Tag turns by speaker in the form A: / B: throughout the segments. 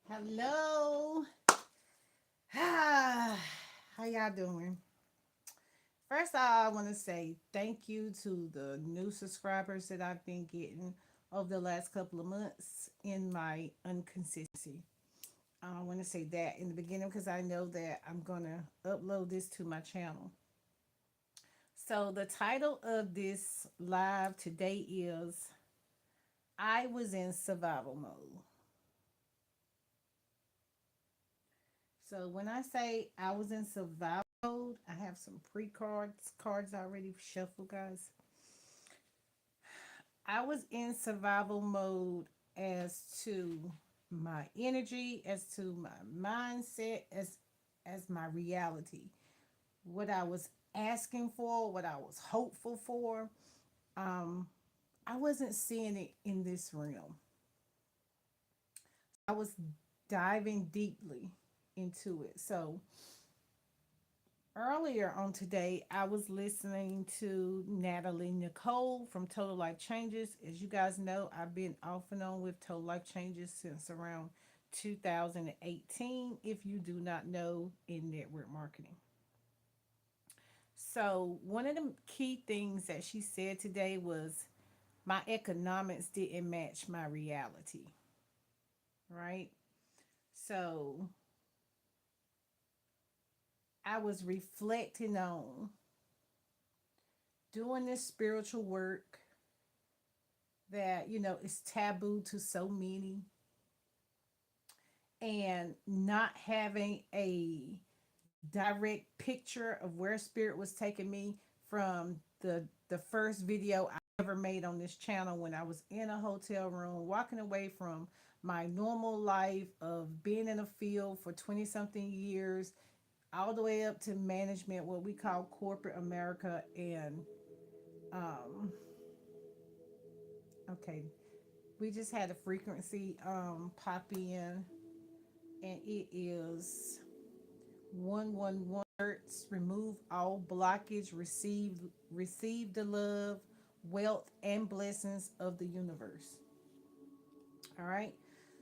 A: Hello. How y'all doing? First of all, I want to say thank you to the new subscribers that I've been getting over the last couple of months in my inconsistency. I want to say that in the beginning because I know that I'm going to upload this to my channel. So, the title of this live today is I was in survival mode. So when I say I was in survival mode, I have some cards already shuffled, guys. I was in survival mode as to my energy, as to my mindset, as my reality. What I was asking for, what I was hopeful for. Um, I wasn't seeing it in this realm. I was diving deeply into it. So earlier on today, I was listening to Natalie Nicole from Total Life Changes. As you guys know, I've been off and on with Total Life Changes since around 2018, if you do not know in network marketing. So, one of the key things that she said today was my economics didn't match my reality, right? So, I was reflecting on doing this spiritual work that is taboo to so many, and not having a direct picture of where spirit was taking me from the first video I ever made on this channel, when I was in a hotel room walking away from my normal life of being in a field for 20 something years, all the way up to management, what we call corporate America. And um okay, we just had a frequency pop in, and it is 111 hertz. Remove all blockage, receive the love, wealth and blessings of the universe. All right,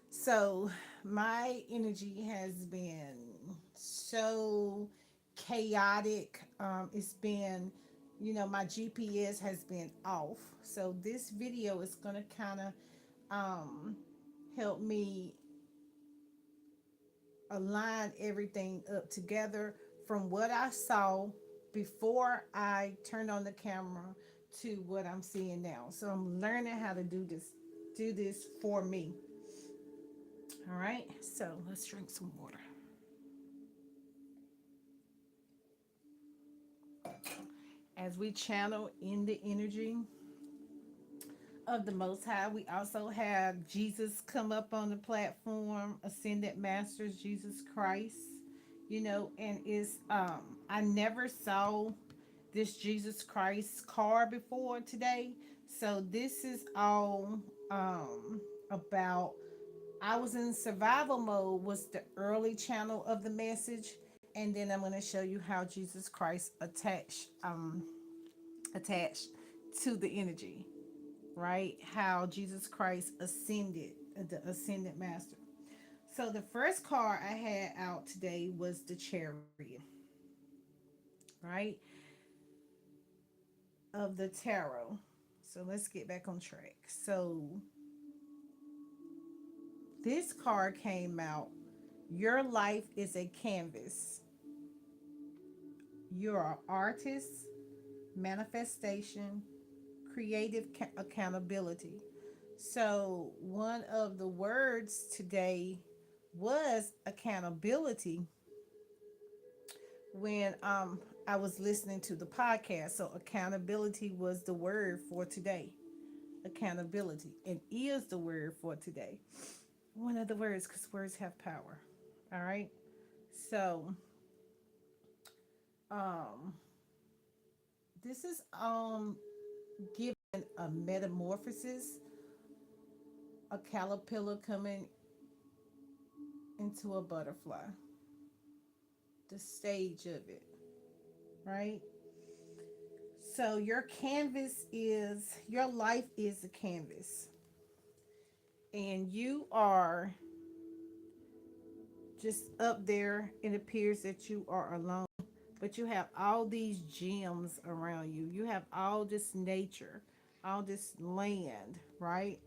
A: so my energy has been so chaotic. It's been, my GPS has been off, so this video is going to kind of help me align everything up together from what I saw before I turned on the camera to what I'm seeing now. So I'm learning how to do this for me. All right. So let's drink some water. As we channel in the energy of the Most High, we also have Jesus come up on the platform, Ascended Masters Jesus Christ. And it's I never saw this Jesus Christ card before today. So this is all about I was in survival mode was the early channel of the message, and then I'm going to show you how Jesus Christ attached to the energy, right? How Jesus Christ ascended, the ascended master. So the first card I had out today was the Chariot, right? Of the tarot. So let's get back on track. So this card came out. Your life is a canvas. You're an artist, manifestation, creative accountability. So one of the words today was accountability when I was listening to the podcast. So accountability was the word for today. Accountability, and is the word for today. One of the words, because words have power. All right. So um this is given a metamorphosis, a caterpillar coming into a butterfly, the stage of it, right? So your life is a canvas, and you are just up there, it appears that you are alone, but you have all these gems around you. You have all this nature, all this land, right?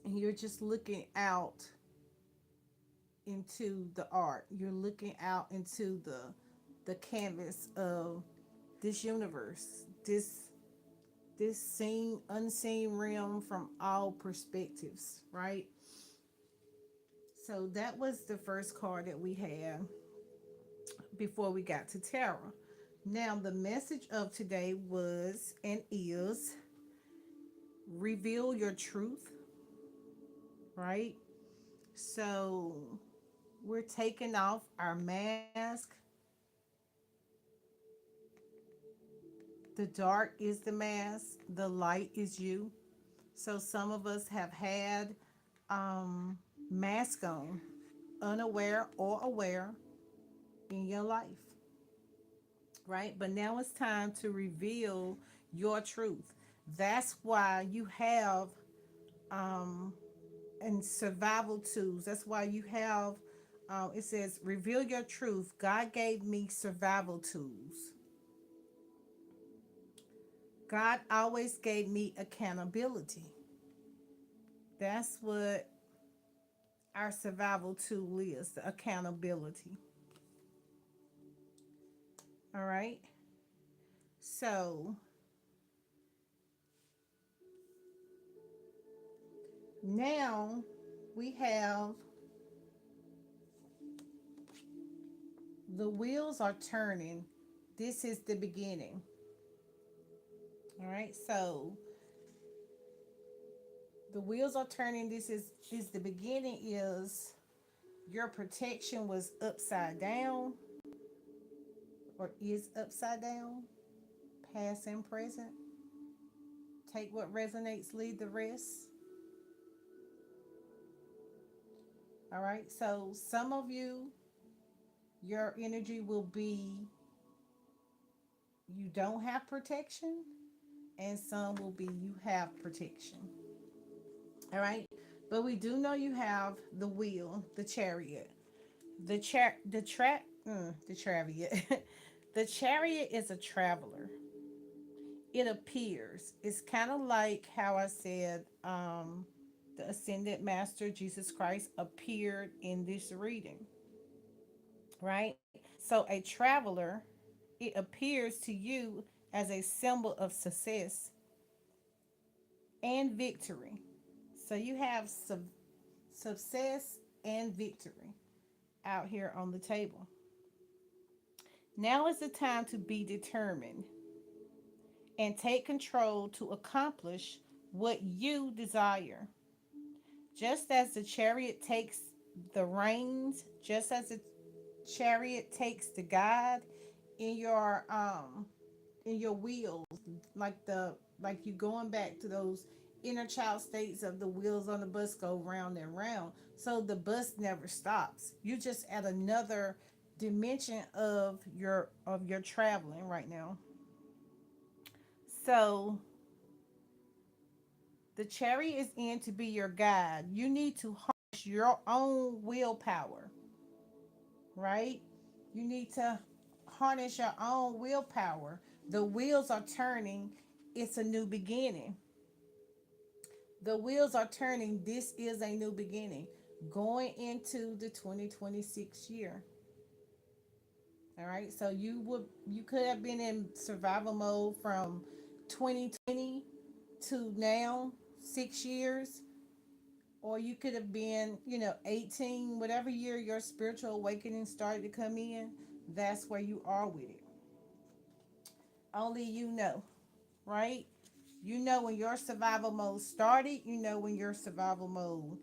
A: And you're just looking out into the art. You're looking out into the canvas of this universe, this seen unseen realm from all perspectives, right? So that was the first card that we had before we got to tarot. Now the message of today was and is reveal your truth, right? So we're taking off our mask. The dark is the mask, the light is you. So some of us have had um mask on, unaware or aware, in your life, right? But now it's time to reveal your truth. That's why you have um and survival tools. That's why you have it says reveal your truth. God gave me survival tools. God always gave me accountability. That's what our survival tool is, the accountability. All right. So now we have the wheels are turning. This is the beginning. All right. So the wheels are turning. This is the beginning is your protection was upside down or is upside down, past and present. Take what resonates, leave the rest. All right. So some of you, your energy will be you don't have protection, and some will be you have protection. All right. But we do know you have the wheel, the chariot, the chariot. The chariot is a traveler. It appears. It's kind of like how I said the ascended master Jesus Christ appeared in this reading, right? So a traveler, it appears to you as a symbol of success and victory. So you have success and victory out here on the table. Now is the time to be determined and take control to accomplish what you desire. Just as the chariot takes the reins, just as the chariot takes the guide in your wheels, like you going back to those inner child states of the wheels on the bus go round and round. So the bus never stops. You just at another dimension of your traveling right now. So the chariot is in to be your guide. You need to harness your own willpower, right? You need to harness your own willpower. The wheels are turning. It's a new beginning. The wheels are turning. This is a new beginning. Going into the 2026 year. All right. So you could have been in survival mode from 2020 to now, 6 years, or you could have been, 18, whatever year your spiritual awakening started to come in, that's where you are with it. Only you know, right? You know when your survival mode started, you know when your survival mode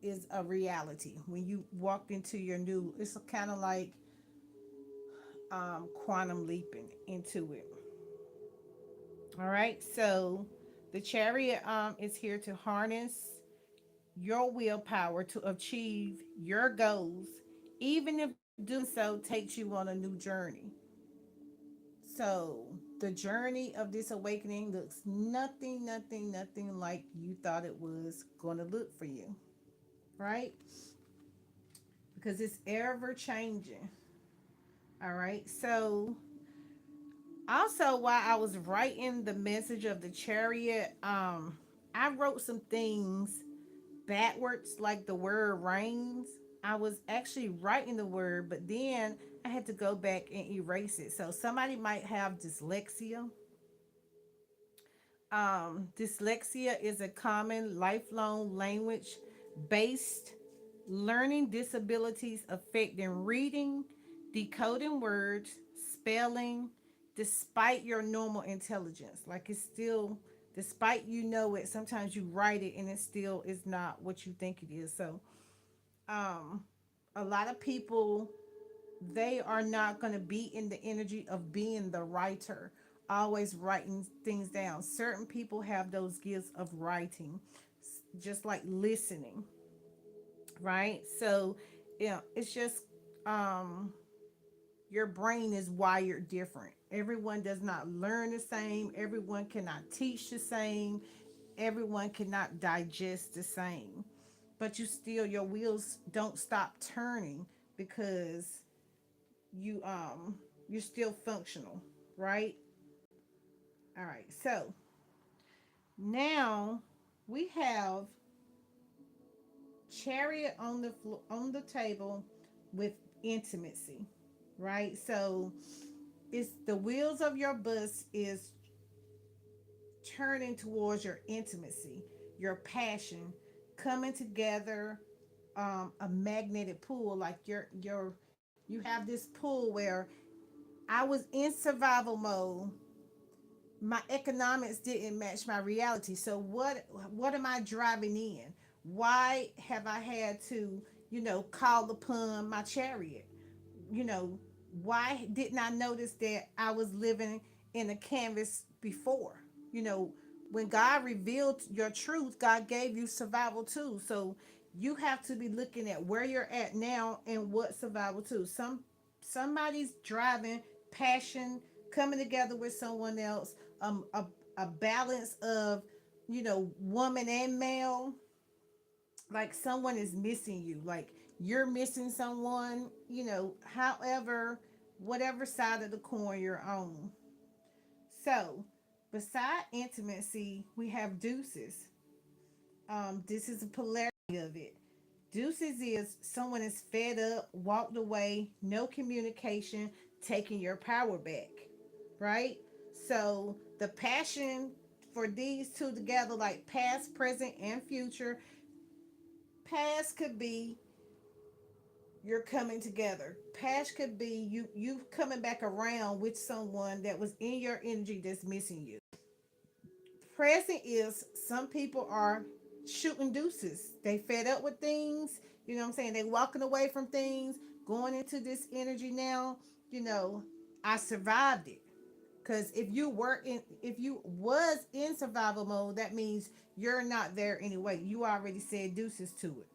A: is a reality. When you walked into your new, it's kind of like quantum leaping into it. All right, so the chariot is here to harness your willpower to achieve your goals, even if doing so takes you on a new journey. So the journey of this awakening looks nothing like you thought it was going to look for you, right? because it's ever changing. All right. So also, while I was writing the message of the chariot, I wrote some things backwards, like the word reigns. I was actually writing the word, but then I had to go back and erase it. So somebody might have dyslexia. Dyslexia is a common lifelong language based learning disabilities affecting reading, decoding words, spelling, despite your normal intelligence. Like it's still, despite you know it, sometimes you write it and it still is not what you think it is. So, um, a lot of people, they are not going to be in the energy of being the writer, always writing things down. Certain people have those gifts of writing, just like listening, right? So, yeah, it's just um your brain is wired different. Everyone does not learn the same, everyone cannot teach the same, everyone cannot digest the same. But you still, your wheels don't stop turning because you you're still functional, right? All right. So, now we have chariot on the on the table with intimacy, right? So, it's the wheels of your bus is turning towards your intimacy, your passion, coming together, a magnetic pull. Like you have this pull where I was in survival mode, my economics didn't match my reality. So what am I driving in? Why have I had to, call upon my chariot? You know, why didn't I notice that I was living in a canvas before? You know, when God revealed your truth, God gave you survival tools. So you have to be looking at where you're at now and what survival tools. Somebody's driving passion, coming together with someone else, a balance of, woman and male. Like someone is missing you, like you're missing someone, however, whatever side of the coin you're on. So beside intimacy, we have deuces. This is a polarity of it. Deuces is someone is fed up, walked away, no communication, taking your power back, right? So the passion for these two together, like past, present, and future. Past could be you're coming together. Past could be you coming back around with someone that was in your energy that's missing you. Present is some people are shooting deuces. They fed up with things. You know what I'm saying? They walking away from things, going into this energy now. You know, I survived it. Because if you was in survival mode, that means you're not there anyway. You already said deuces to it.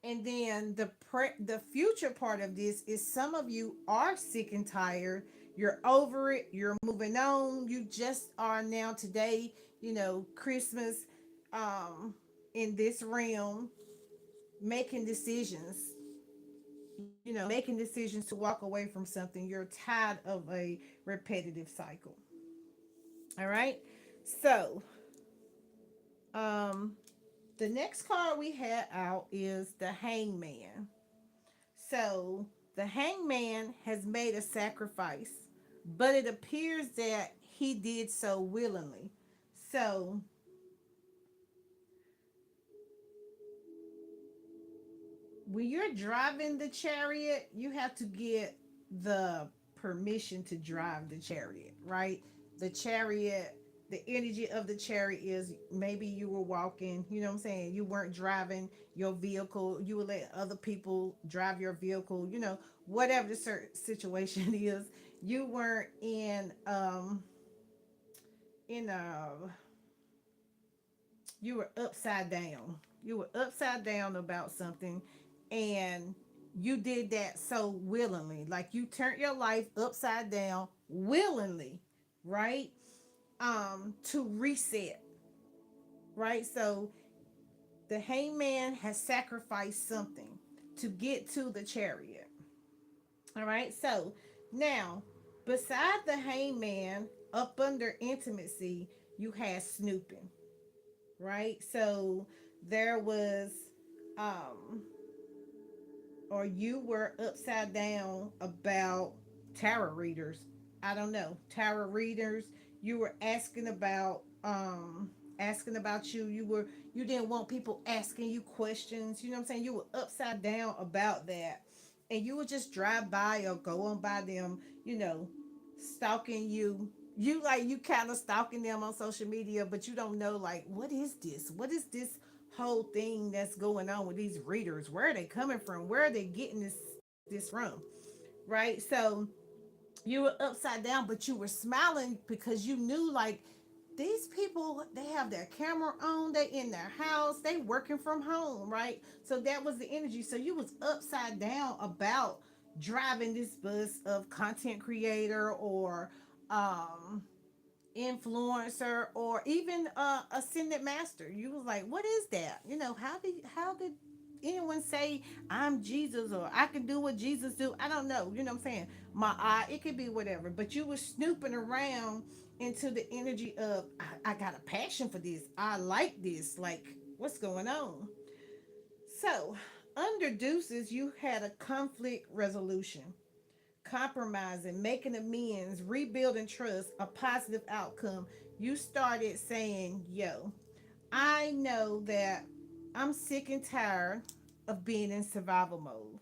A: And then the future part of this is some of you are sick and tired. You're over it. You're moving on. You just are now today, Christmas, um, in this realm, making decisions, making decisions to walk away from something. You're tired of a repetitive cycle. All right. So, um, the next card we had out is the Hangman. So the hangman has made a sacrifice, but it appears that he did so willingly. So when you're driving the chariot, you have to get the permission to drive the chariot, right? The chariot, the energy of the chariot is maybe you were walking, you know what I'm saying? You weren't driving your vehicle, you would let other people drive your vehicle, whatever the situation is. You weren't in you were upside down. You were upside down about something, and you did that so willingly. Like you turned your life upside down willingly, right? To reset, right? So the hangman has sacrificed something. to get to the chariot. All right. So now, beside the hangman, up under intimacy, you had snooping. Right. So there was, um, or you were upside down about tarot readers. I don't know, tarot readers. You were asking about you. You didn't want people asking you questions. You know what I'm saying? You were upside down about that. And you would just drive by or go on by them, stalking you. You kind of stalking them on social media, but you don't know, like, what is this? What is this whole thing that's going on with these readers? Where are they coming from? Where are they getting this from? Right? So you were upside down, but you were smiling because you knew, like, these people, they have their camera on, they in their house, they working from home, right? So that was the energy. So you was upside down about driving this bus of content creator or um influencer or even ascended master. You was like, what is that? How did anyone say I'm Jesus or I can do what Jesus do? I don't know. You know what I'm saying? My eye, it could be whatever. But you were snooping around into the energy of I got a passion for this. I like this. Like, what's going on? So under deuces, you had a conflict resolution, compromising, making amends, rebuilding trust, a positive outcome. You started saying, yo, I know that I'm sick and tired of being in survival mode.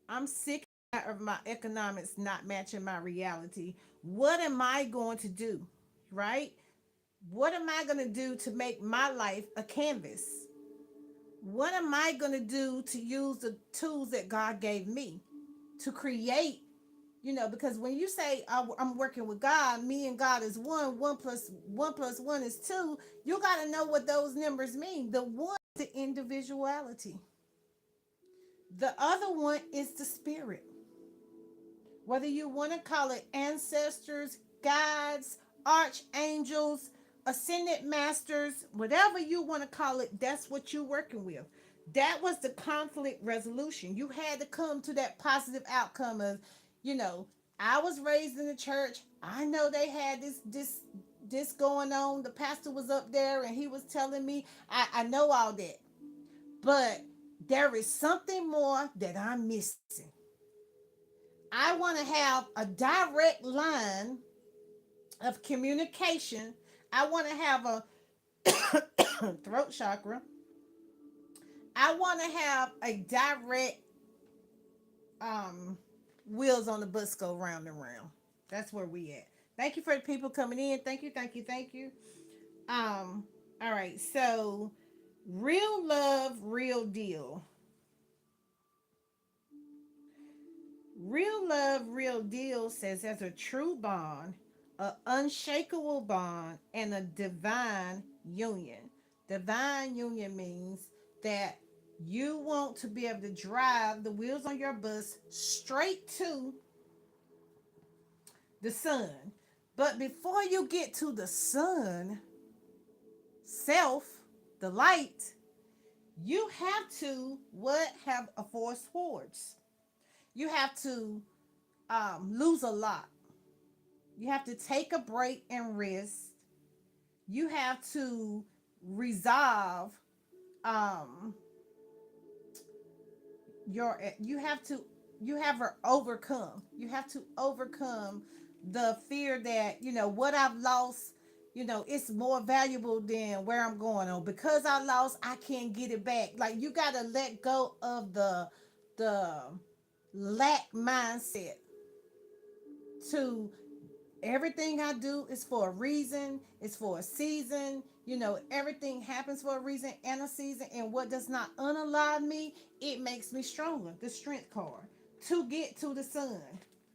A: I'm sick and tired of my economics not matching my reality. What am I going to do? Right? What am I going to do to make my life a canvas? What am I going to do to use the tools that God gave me to create? Because when you say I'm working with God, me and God is one. One plus one is two. You got to know what those numbers mean. The one is the individuality. The other one is the spirit. Whether you want to call it ancestors, guides, archangels, ascended masters, whatever you want to call it, that's what you're working with. That was the conflict resolution. You had to come to that positive outcome of, you know, I was raised in the church. I know they had this going on. The pastor was up there and he was telling me, I know all that. But there is something more that I'm missing. I want to have a direct line of communication. I want to have a throat chakra. I want to have a direct um wheels on the bus go round and round. That's where we at. Thank you for the people coming in. Thank you, thank you, thank you. All right, so real love, real deal. Real love, real deal says there's a true bond, an unshakable bond, and a divine union. Divine union means that you want to be able to drive the wheels on your bus straight to the sun. But before you get to the sun, self, the light, you have to what have a force towards. You have to lose a lot. You have to take a break and rest. You have to resolve um you have to overcome. You have to overcome the fear that, what I've lost, it's more valuable than where I'm going on. Because I lost, I can't get it back. Like, you got to let go of the lack mindset to everything I do is for a reason, it's for a season. Everything happens for a reason and a season. And what does not unalive me, it makes me stronger. The strength card to get to the sun,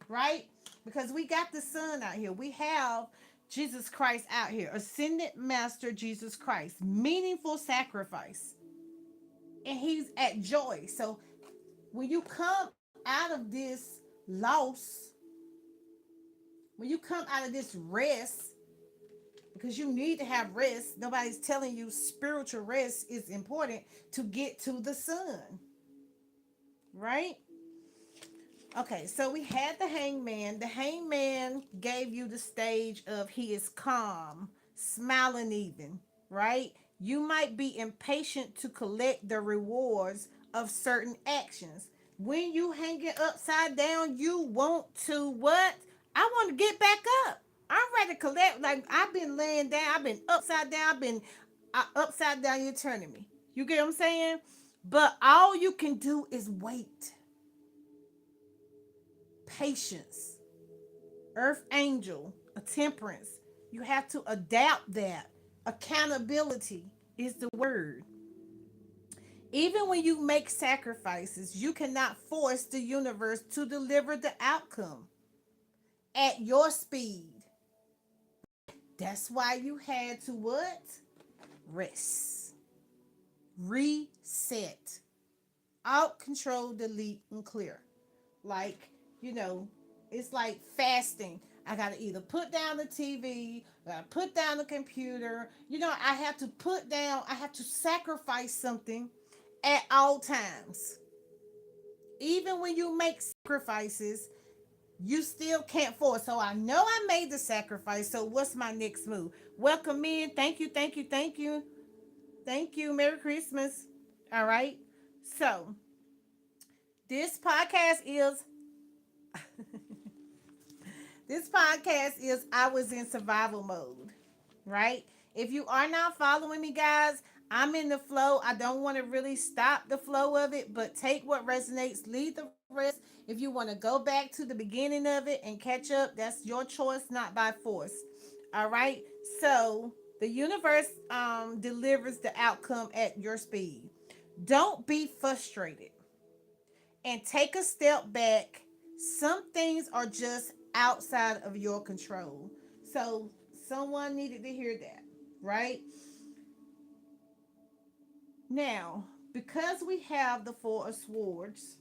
A: right? Because we got the sun out here. We have Jesus Christ out here, ascended master Jesus Christ, meaningful sacrifice. And he's at joy. So when you come out of this loss, when you come out of this rest, because you need to have rest. Nobody's telling you spiritual rest is important to get to the sun. right? Okay, so we had the hangman. The hangman gave you the stage of he is calm, smiling even, right? You might be impatient to collect the rewards of certain actions. When you hanging upside down, you want to what? I want to get back up. I'm ready to collect. Like I've been laying down, I've been upside down, I've been upside down. You're turning me. You get what I'm saying? But all you can do is wait. Patience, earth angel, a temperance. You have to adapt that. Accountability is the word. Even when you make sacrifices, you cannot force the universe to deliver the outcome at your speed. That's why you had to what? Rest. Reset. Out, control, delete, and clear. Like, you know, it's like fasting. I got to either put down the TV, I got to put down the computer. I have to I have to sacrifice something at all times. Even when you make sacrifices, you still can't force. So I know I made the sacrifice. So what's my next move? Welcome in. Thank you, thank you, thank you. Thank you. Merry Christmas. All right. So this podcast is I was in survival mode, right? If you are not following me, guys, I'm in the flow. I don't want to really stop the flow of it, but take what resonates, leave the rest. If you want to go back to the beginning of it and catch up, that's your choice, not by force. All right. So the universe delivers the outcome at your speed. Don't be frustrated and take a step back. Some things are just outside of your control. So someone needed to hear that, right? Now, because we have the Four of Swords,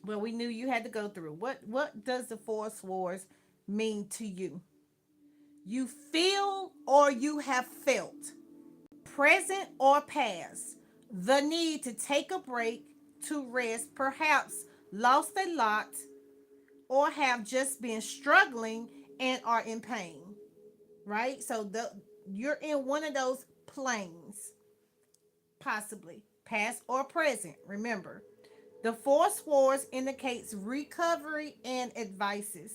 A: well, we knew you had to go through. What does the Four of Swords mean to you? You feel or you have felt, present or past, the need to take a break, to rest, perhaps lost a lot, or have just been struggling and are in pain, right? So you're in one of those planes, possibly past or present. Remember, the Four Swords indicates recovery and advices.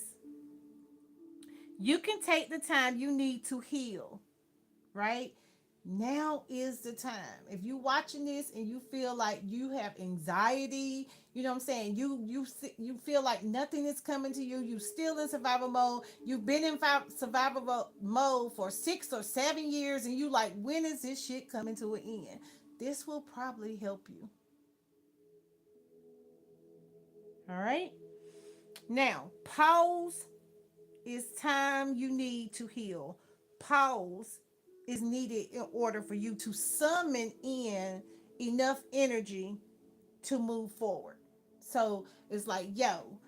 A: You can take the time you need to heal, right? Now is the time. If you watching this and you feel like you have anxiety, you know what I'm saying? You feel like nothing is coming to you. You still in survival mode. You've been in survival mode for 6 or 7 years, and you like, when is this shit coming to an end? This will probably help you. All right. Now pause is time you need to heal. Pause is needed in order for you to summon in enough energy to move forward. So it's like, yo,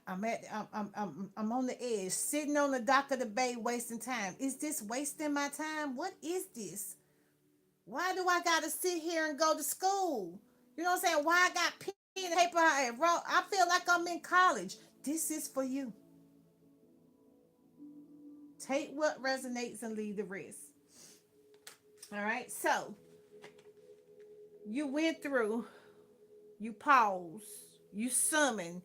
A: I'm on the edge, sitting on the dock of the bay, wasting time. Is this wasting my time? What is this? Why do I gotta sit here and go to school? You know what I'm saying? Why I got pen and paper and wrote? I feel like I'm in college. This is for you. Take what resonates and leave the rest. All right. So you went through, you pause, you summon.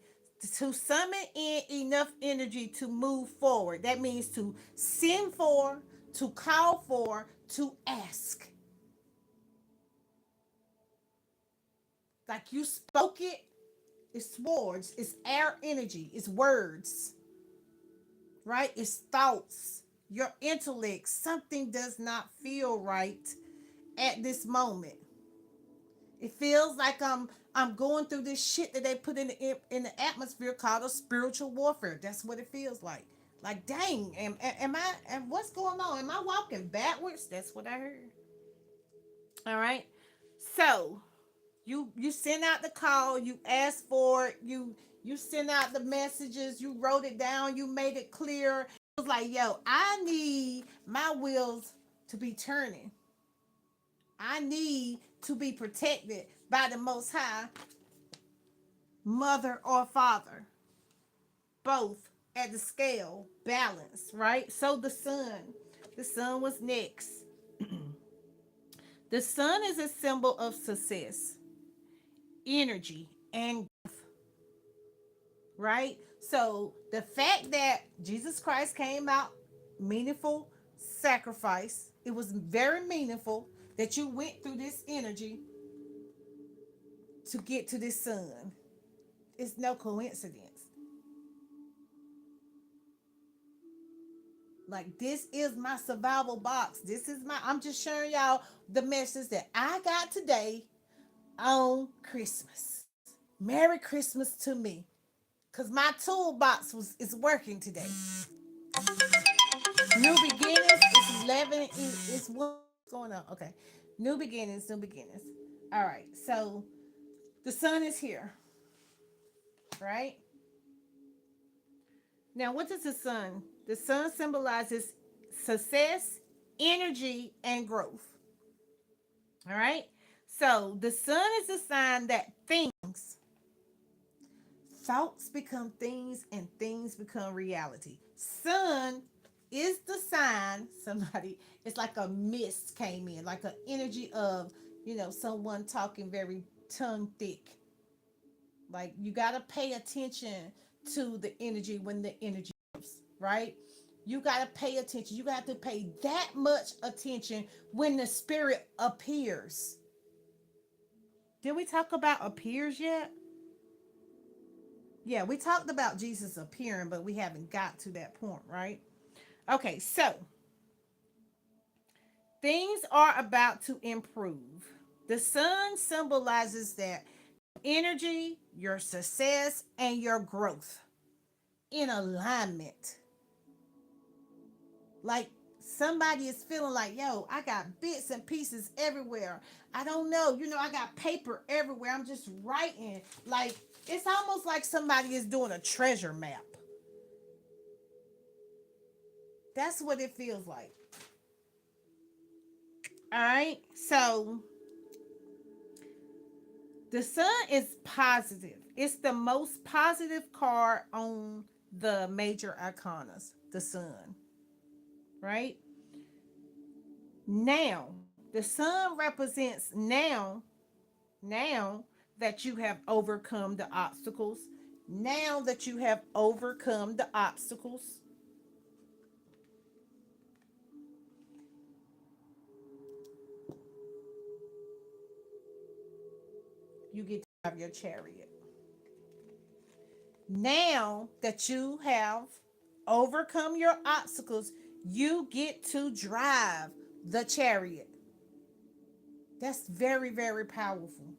A: To summon in enough energy to move forward. That means to send for, to call for, to ask. Like you spoke it, it's swords, it's air energy, it's words, right? It's thoughts, your intellect. Something does not feel right at this moment. It feels like I'm going through this shit that they put in the atmosphere called a spiritual warfare. That's what it feels like. Like, dang, am I? And what's going on? Am I walking backwards? That's what I heard. All right. So you send out the call. You ask for it. You send out the messages. You wrote it down. You made it clear. It was like, yo, I need my wheels to be turning. I need to be protected by the Most High, mother or father, both at the scale, balance, right? So the sun was next. The sun is a symbol of success, energy, and right? So the fact that Jesus Christ came out, meaningful sacrifice, it was very meaningful that you went through this energy to get to this sun. It's no coincidence. Like, this is my survival box. I'm just sharing y'all the message that I got today on Christmas. Merry Christmas to me. Cause my toolbox is working today. New beginnings. It's 11. It's what's going on. Okay. New beginnings. New beginnings. All right. So the sun is here, right? Now, what does the sun? The sun symbolizes success, energy, and growth. All right. So the sun is a sign that thoughts become things and things become reality. Sun is the sign. It's like a mist came in, like an energy of, someone talking very tongue thick. Like, you got to pay attention to the energy when the energy comes, right? You got to pay attention. You got to pay that much attention when the spirit appears. Did we talk about appears yet? Yeah, we talked about Jesus appearing, but we haven't got to that point, right? Okay, so things are about to improve. The sun symbolizes that energy, your success, and your growth in alignment. Like, somebody is feeling like, yo, I got bits and pieces everywhere. I don't know. I got paper everywhere. I'm just writing. Like, it's almost like somebody is doing a treasure map. That's what it feels like. All right. So the sun is positive. It's the most positive card on the major arcanas, the sun. Right? Now, the sun represents now that you have overcome the obstacles. Now that you have overcome the obstacles, you get to have your chariot. Now that you have overcome your obstacles, you get to drive the chariot. That's very, very powerful.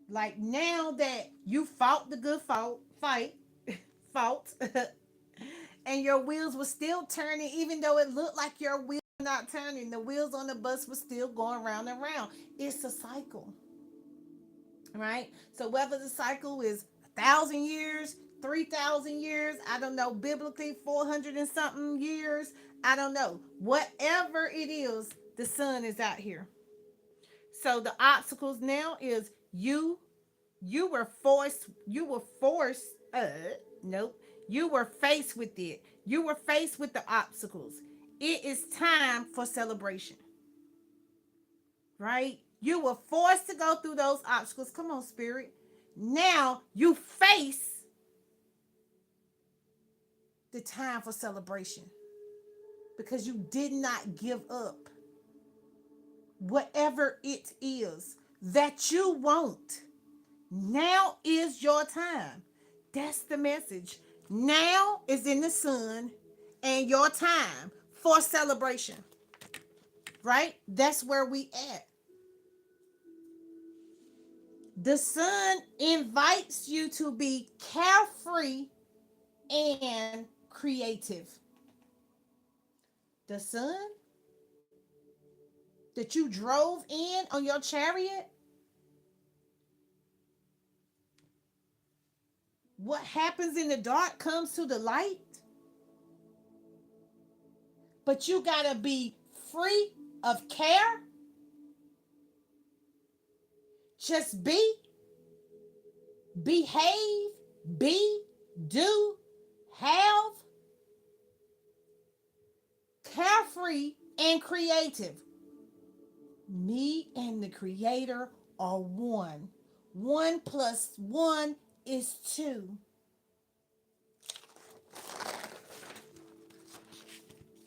A: Like, now that you fought the good fought, and your wheels were still turning, even though it looked like your wheels were not turning, the wheels on the bus were still going round and round. It's a cycle, right? So whether the cycle is 1,000 years, 3,000 years, I don't know, biblically 400 and something years, I don't know. Whatever it is, the sun is out here. So the obstacles now is you were forced nope, you were faced with it. You were faced with the obstacles. It is time for celebration, right? You were forced to go through those obstacles. Come on, spirit. Now you face the time for celebration because you did not give up. Whatever it is that you want, now is your time. That's the message. Now is in the sun and your time for celebration. Right? That's where we at. The sun invites you to be carefree and creative. The sun that you drove in on your chariot, what happens in the dark comes to the light. But you gotta be free of care. Just be, behave, be, do, have, carefree, and creative. Me and the Creator are one. 1 plus 1 is 2.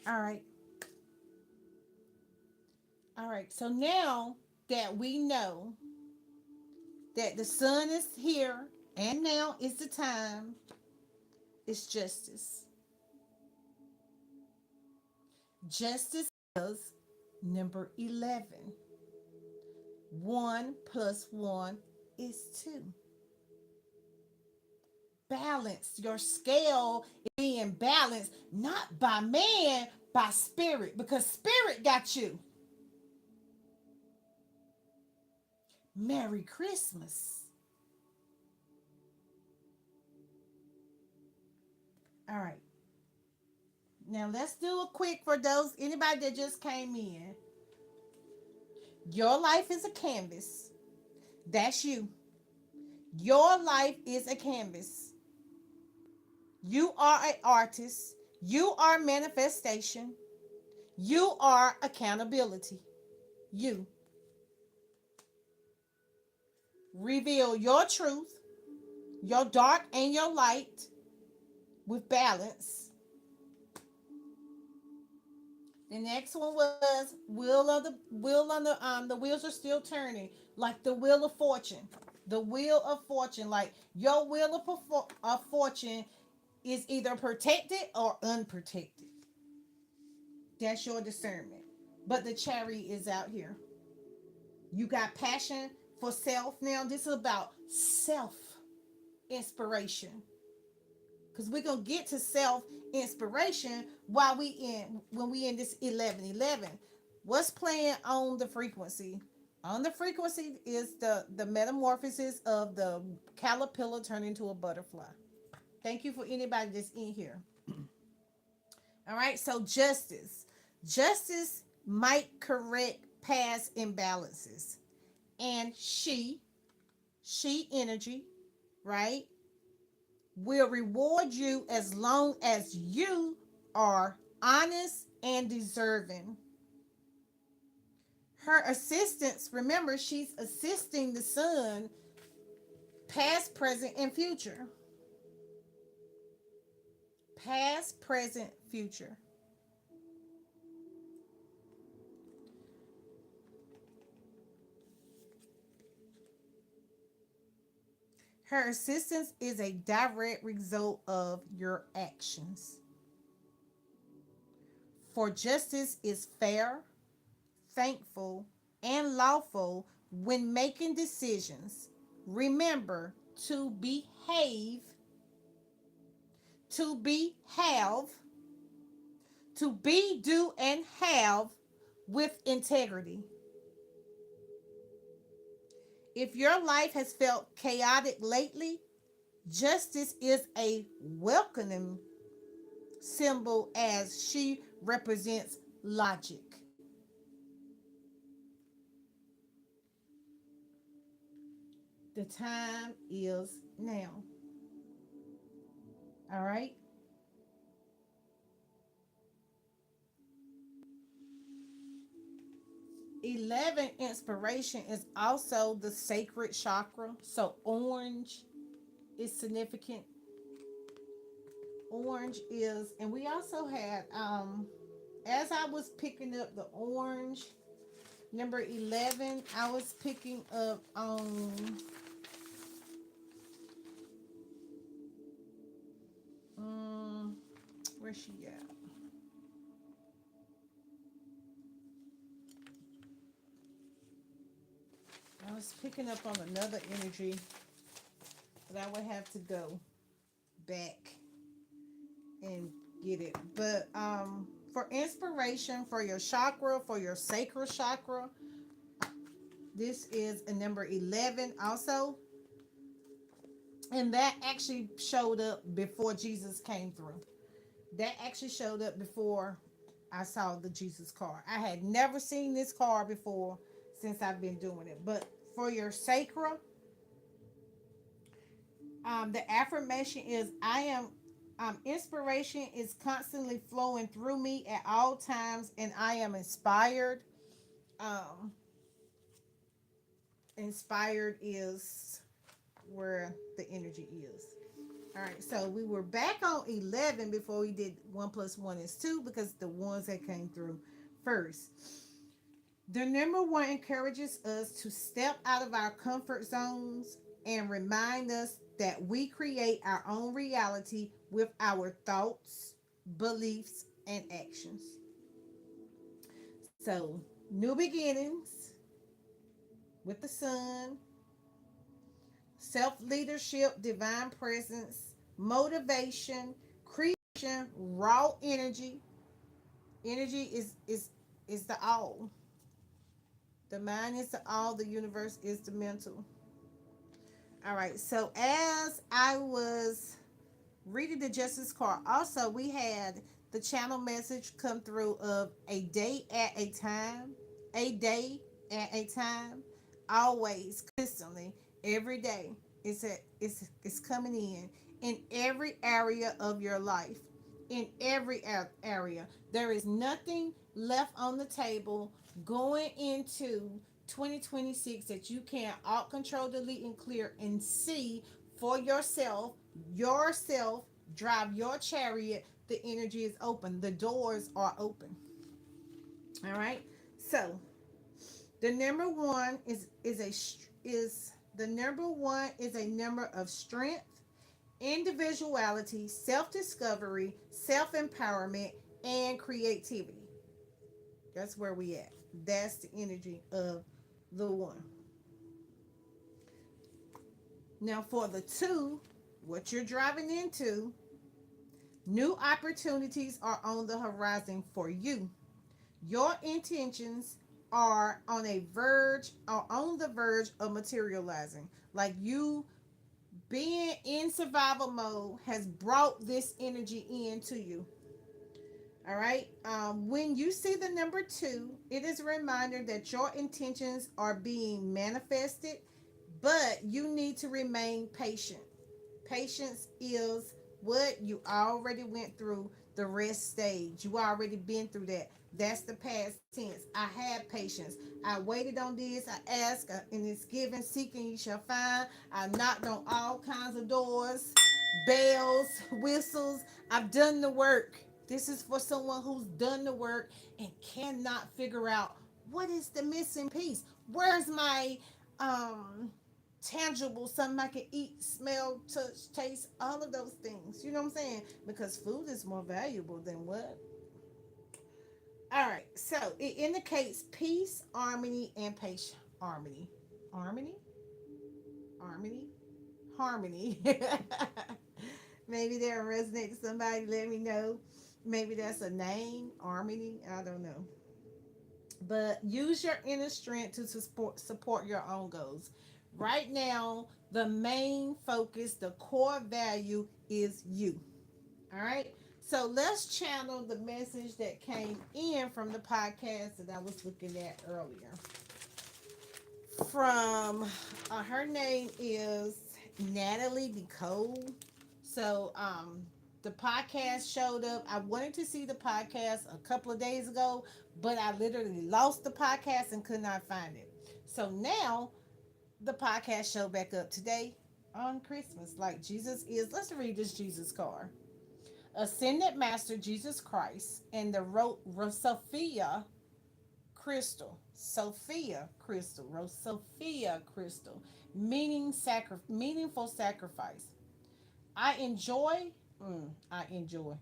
A: All right. All right. So now that we know that the sun is here and now is the time, it's justice. Justice is number 11. 1 plus 1 is 2. Balance. Your scale is being balanced not by man, by spirit, because spirit got you. Merry Christmas. All right. Now let's do a quick for those anybody that just came in. Your life is a canvas. That's you. Your life is a canvas. You are an artist. You are manifestation. You are accountability. You reveal your truth, your dark and your light with balance. The next one was wheel on the wheels are still turning, like the wheel of fortune. The wheel of fortune, like your wheel of fortune is either protected or unprotected. That's your discernment. But the chariot is out here. You got passion for self now. This is about self inspiration. Because we're gonna get to self inspiration while we in when we in this 1111. What's playing on the frequency? On the frequency is the metamorphosis of the caterpillar turning into a butterfly. Thank you for anybody that's in here. All right, so justice. Justice might correct past imbalances. And she energy, right, will reward you as long as you are honest and deserving. Her assistance, remember, she's assisting the sun, past, present, and future. Past, present, future. Her assistance is a direct result of your actions. For justice is fair, thankful, and lawful when making decisions. Remember to behave, to be, have, to be, do, and have with integrity. If your life has felt chaotic lately, justice is a welcoming symbol as she represents logic. The time is now. All right. 11 inspiration is also the sacred chakra. So orange is significant. Orange is, and we also had as I was picking up the orange number 11, I was picking up where's she at? I was picking up on another energy, but I would have to go back and get it. But for inspiration for your chakra, for your sacral chakra, this is a number 11 also. And that actually showed up before Jesus came through. That actually showed up before I saw the Jesus card. I had never seen this card before since I've been doing it. But for your sacra, the affirmation is I am inspiration is constantly flowing through me at all times, and I am inspired. Um, inspired is where the energy is. All right, so we were back on 11 before we did 1 plus 1 is 2 because the ones that came through first. The number one encourages us to step out of our comfort zones and remind us that we create our own reality with our thoughts, beliefs, and actions. So, new beginnings with the sun, self leadership, divine presence, motivation, creation, raw energy. Energy is the all. The mind is the all. The universe is the mental. All right. So as I was reading the justice card, also we had the channel message come through of a day at a time, a day at a time, always consistently every day. It's coming in every area of your life, in every area. There is nothing left on the table going into 2026 that you can't out control, delete, and clear and see for yourself, drive your chariot. The energy is open, the doors are open. All right. So the number one is the number one is a number of strength, individuality, self-discovery, self-empowerment, and creativity. That's where we at. That's the energy of the one. Now for the two, what you're driving into, new opportunities are on the horizon for you. Your intentions are on the verge of materializing. Like you being in survival mode has brought this energy into you. All right. When you see the number two, it is a reminder that your intentions are being manifested, but you need to remain patient. Patience is what you already went through the rest stage. You already been through that. That's the past tense. I had patience. I waited on this. I asked, and it's given. Seeking, you shall find. I knocked on all kinds of doors, bells, whistles. I've done the work. This is for someone who's done the work and cannot figure out what is the missing piece. Where's my tangible, something I can eat, smell, touch, taste, all of those things. You know what I'm saying? Because food is more valuable than what? All right. So it indicates peace, harmony, and patience. Harmony. Harmony? Harmony? Harmony. Maybe they'll resonate to somebody. Let me know. Maybe that's a name. Harmony. I don't know. But use your inner strength to support your own goals. Right now, the main focus, the core value is you. All right. So let's channel the message that came in from the podcast that I was looking at earlier. From her name is Natalie Nicole. So the podcast showed up. I wanted to see the podcast a couple of days ago, but I literally lost the podcast and could not find it. So now the podcast showed back up today on Christmas. Like Jesus is. Let's read this Jesus card. Ascended Master Jesus Christ and the Sophia crystal. Sophia crystal. Sophia crystal. Meaningful sacrifice. I enjoy. I enjoy.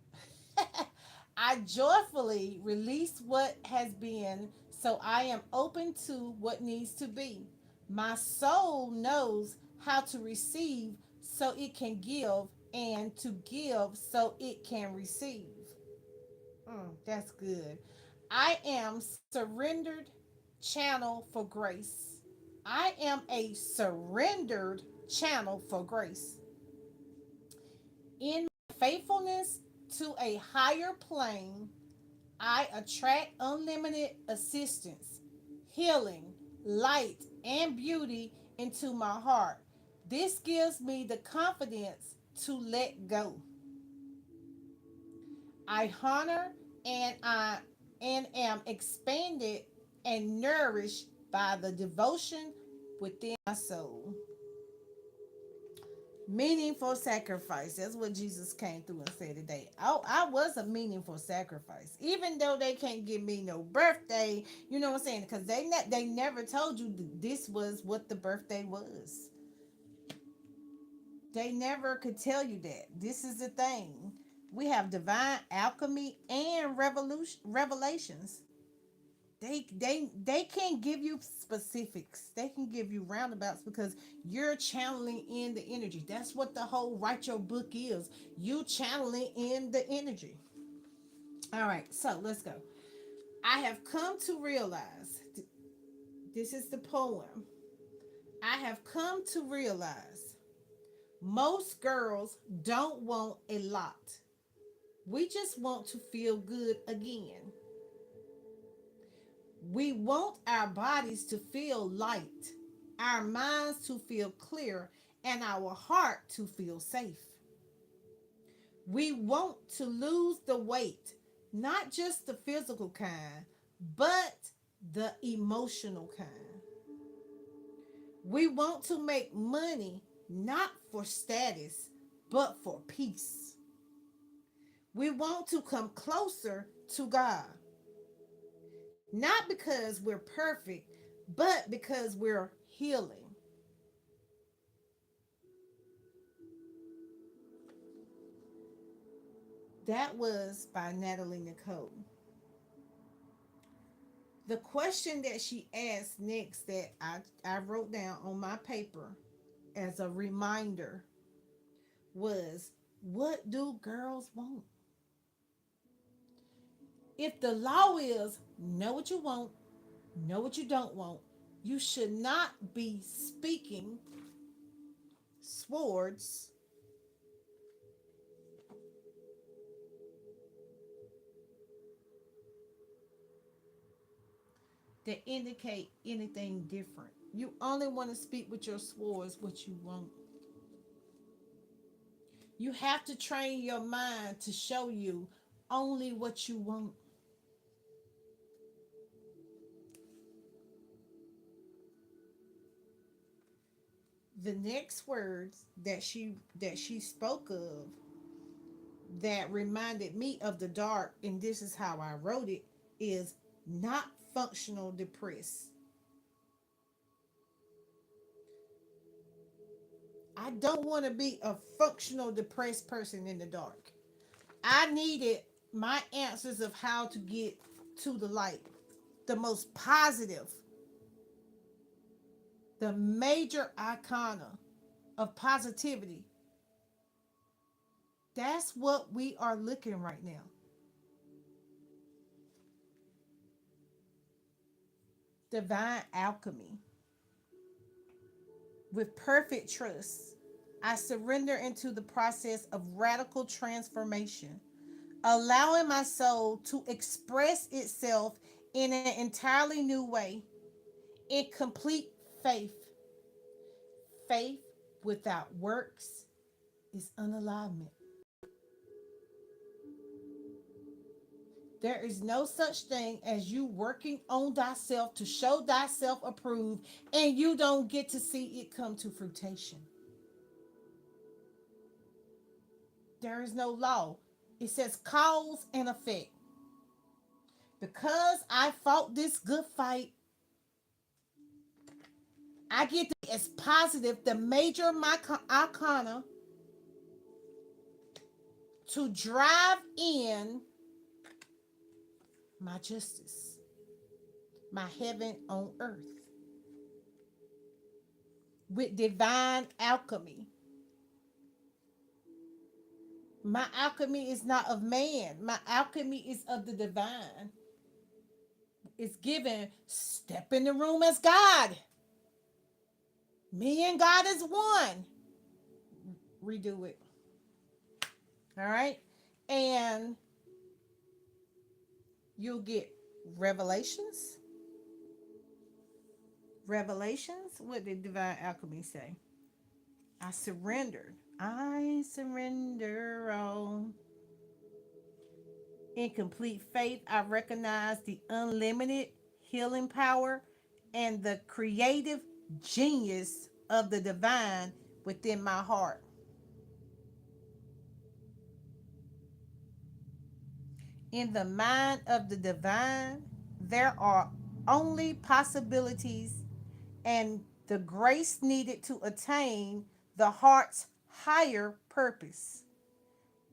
A: I joyfully release what has been, so I am open to what needs to be. My soul knows how to receive so it can give, and to give so it can receive. That's good. I am surrendered channel for grace. I am a surrendered channel for grace. In my faithfulness to a higher plane, I attract unlimited assistance, healing, light, and beauty into my heart. This gives me the confidence to let go. I honor and I and am expanded and nourished by the devotion within my soul. Meaningful sacrifice. That's what Jesus came through and said today. I was a meaningful sacrifice. Even though they can't give me no birthday, you know what I'm saying? Because they never told you this was what the birthday was. They never could tell you that. This is the thing. We have divine alchemy and revelations. They can't give you specifics. They can give you roundabouts because you're channeling in the energy. That's what the whole write your book is. You channeling in the energy. All right, so let's go. I have come to realize this is the poem. I have come to realize most girls don't want a lot. We just want to feel good again. We want our bodies to feel light, our minds to feel clear, and our heart to feel safe. We want to lose the weight, not just the physical kind, but the emotional kind. We want to make money not for status, but for peace. We want to come closer to God, not because we're perfect, but because we're healing. That was by Natalie Nicole. The question that she asked next that I wrote down on my paper as a reminder was, what do girls want? If the law is know what you want, know what you don't want, you should not be speaking swords that indicate anything different. You only want to speak with your swords what you want. You have to train your mind to show you only what you want. The next words that she spoke of that reminded me of the dark, and this is how I wrote it, is not functional depressed. I don't want to be a functional depressed person in the dark. I needed my answers of how to get to the light, the most positive, the major icona of positivity. That's what we are looking right now. Divine alchemy. With perfect trust, I surrender into the process of radical transformation, allowing my soul to express itself in an entirely new way, in complete faith. Faith without works is unalignment. There is no such thing as you working on thyself to show thyself approved and you don't get to see it come to fruition. There is no law. It says cause and effect. Because I fought this good fight, I get to be as positive, the major arcana to drive in my justice, my heaven on earth with divine alchemy. My alchemy is not of man. My alchemy is of the divine. It's given, step in the room as God. Me and God is one. Redo it. All right. And You'll get revelations. Revelations. What did divine alchemy say? I surrendered. I surrender all. In complete faith, I recognize the unlimited healing power and the creative genius of the divine within my heart. In the mind of the divine, there are only possibilities and the grace needed to attain the heart's higher purpose.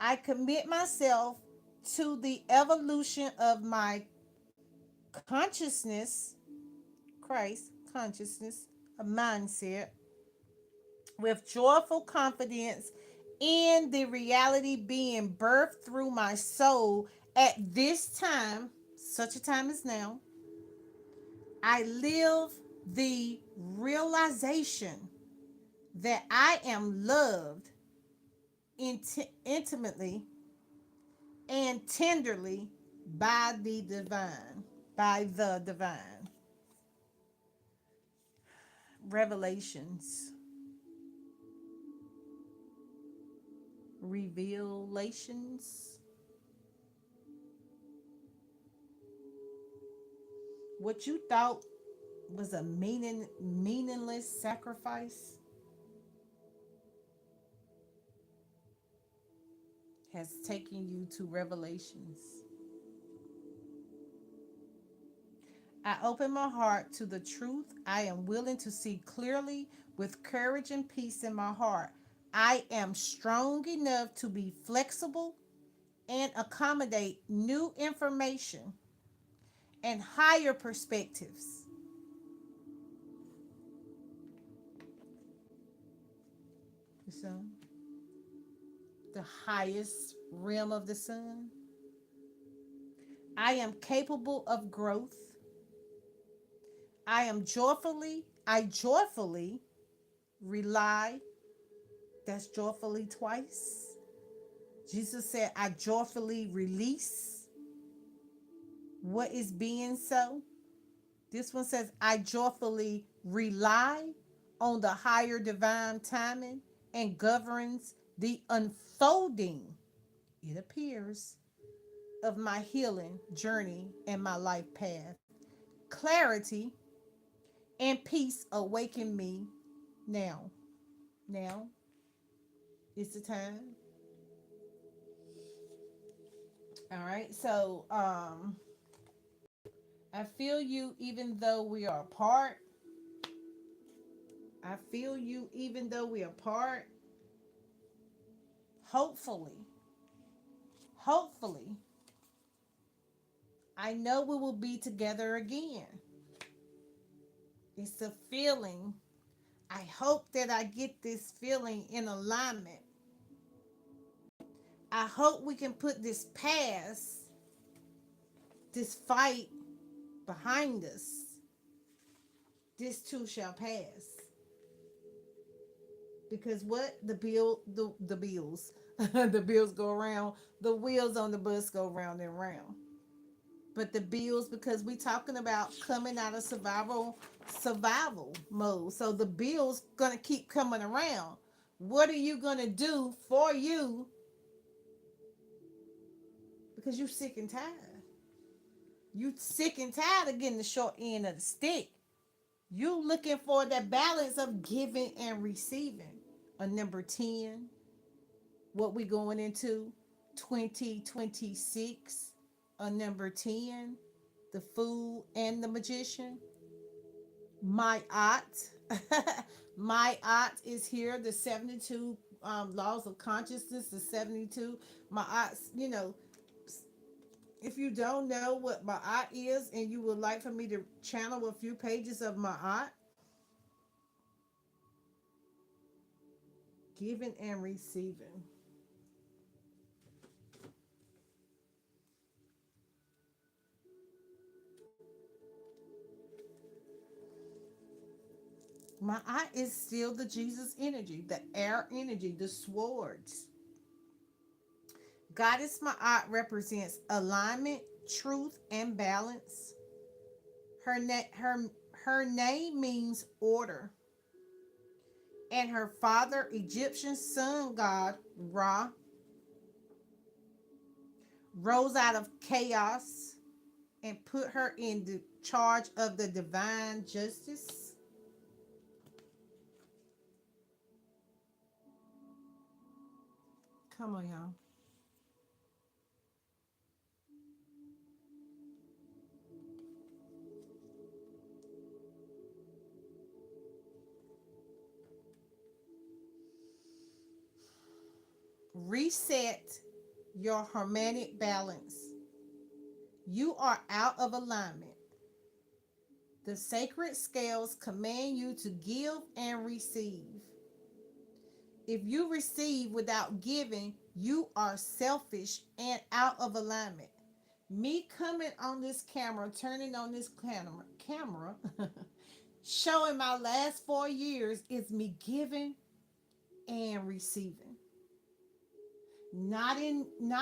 A: I commit myself to the evolution of my consciousness, Christ consciousness, a mindset, with joyful confidence in the reality being birthed through my soul at this time, such a time as now. I live the realization that I am loved intimately and tenderly by the divine, by the divine. Revelations, revelations. What you thought was a meaningless sacrifice has taken you to revelations. I open my heart to the truth. I am willing to see clearly with courage and peace in my heart. I am strong enough to be flexible and accommodate new information and higher perspectives. The sun, the highest realm of the sun. I am capable of growth. I joyfully rely. That's joyfully twice. Jesus said, I joyfully release what is being so. This one says, I joyfully rely on the higher divine timing and governs the unfolding, it appears, of my healing journey and my life path. Clarity and peace awaken me now. Now is the time. All right. So I feel you even though we are apart. I feel you even though we are apart. Hopefully, I know we will be together again. It's a feeling. I hope that I get this feeling in alignment. I hope we can put this past, this fight behind us. This too shall pass. Because what? The bills. The bills go around. The wheels on the bus go round and round. But the bills, because we talking about coming out of survival mode. So the bills gonna keep coming around. What are you gonna do for you? Because you sick and tired. You sick and tired of getting the short end of the stick. You looking for that balance of giving and receiving. A number 10. What we going into 2026. A number 10. The Fool and the Magician. My aunt. My aunt is here. The 72 laws of consciousness. The 72. My aunt's, if you don't know what my aunt is and you would like for me to channel a few pages of my aunt, giving and receiving. My aunt is still the Jesus energy, the air energy, the swords. Goddess my aunt represents alignment, truth, and balance. Her name means order, and her father, Egyptian sun god Ra, rose out of chaos and put her in the charge of the divine justice. Come on, y'all. Reset your harmonic balance. You are out of alignment. The sacred scales command you to give and receive. If you receive without giving, you are selfish and out of alignment. Me coming on this camera, turning on this camera showing my last 4 years is me giving and receiving. Not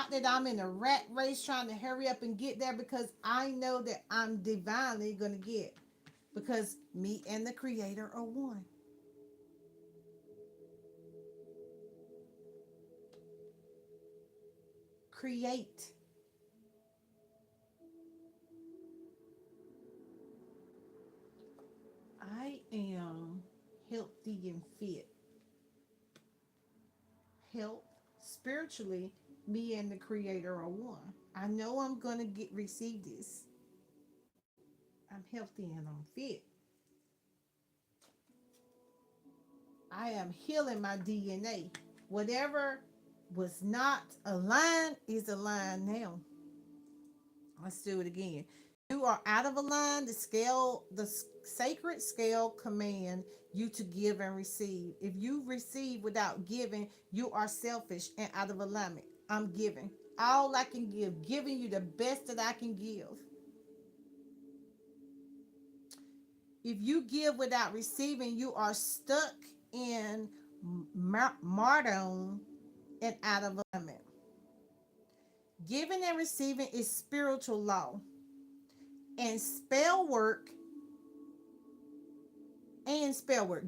A: that I'm in a rat race trying to hurry up and get there, because I know that I'm divinely gonna get, because me and the creator are one. Create. I am healthy and fit. Health spiritually, me and the creator are one. I know I'm gonna get receive this. I'm healthy and I'm fit. I am healing my DNA. Whatever was not aligned is aligned now. Let's do it again. You are out of line. The sacred scale command you to give and receive. If you receive without giving, you are selfish and out of alignment. I'm giving all I can give, giving you the best that I can give. If you give without receiving, you are stuck in martyrdom and out of alignment. Giving and receiving is spiritual law, and spell work.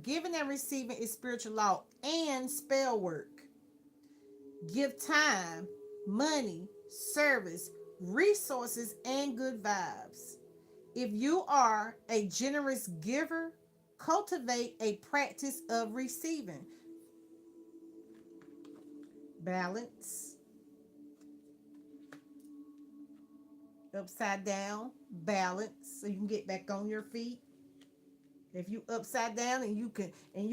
A: Giving and receiving is spiritual law and spell work. Give time, money, service, resources, and good vibes. If you are a generous giver, cultivate a practice of receiving. Balance. Upside down, balance, so you can get back on your feet. If you upside down and you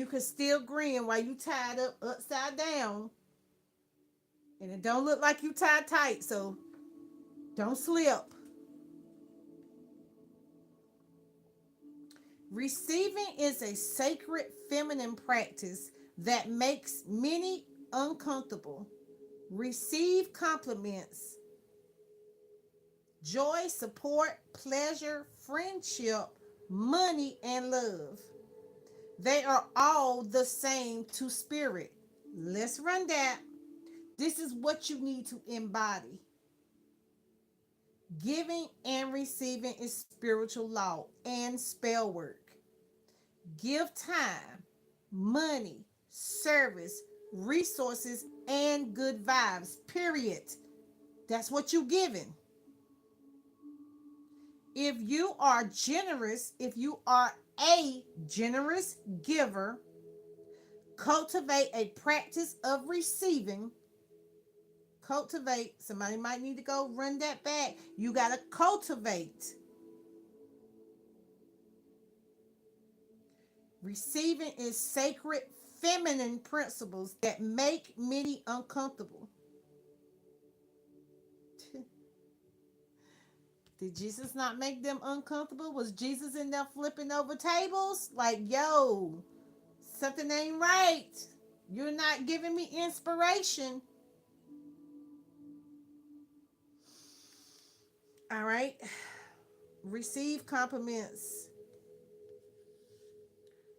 A: can still grin while you tied up upside down, and it don't look like you tied tight, so don't slip. Receiving is a sacred feminine practice that makes many uncomfortable. Receive compliments, joy, support, pleasure, friendship, money, and love. They are all the same to spirit. Let's run that. This is what you need to embody. Giving and receiving is spiritual law and spell work. Give time, money, service, resources, and good vibes. Period. That's what you're giving. If you are a generous giver, cultivate a practice of receiving. Cultivate. Somebody might need to go run that back. You got to cultivate. Receiving is sacred feminine principles that make many uncomfortable. Did Jesus not make them uncomfortable? Was Jesus in there flipping over tables? Like, yo, something ain't right. You're not giving me inspiration. All right. Receive compliments.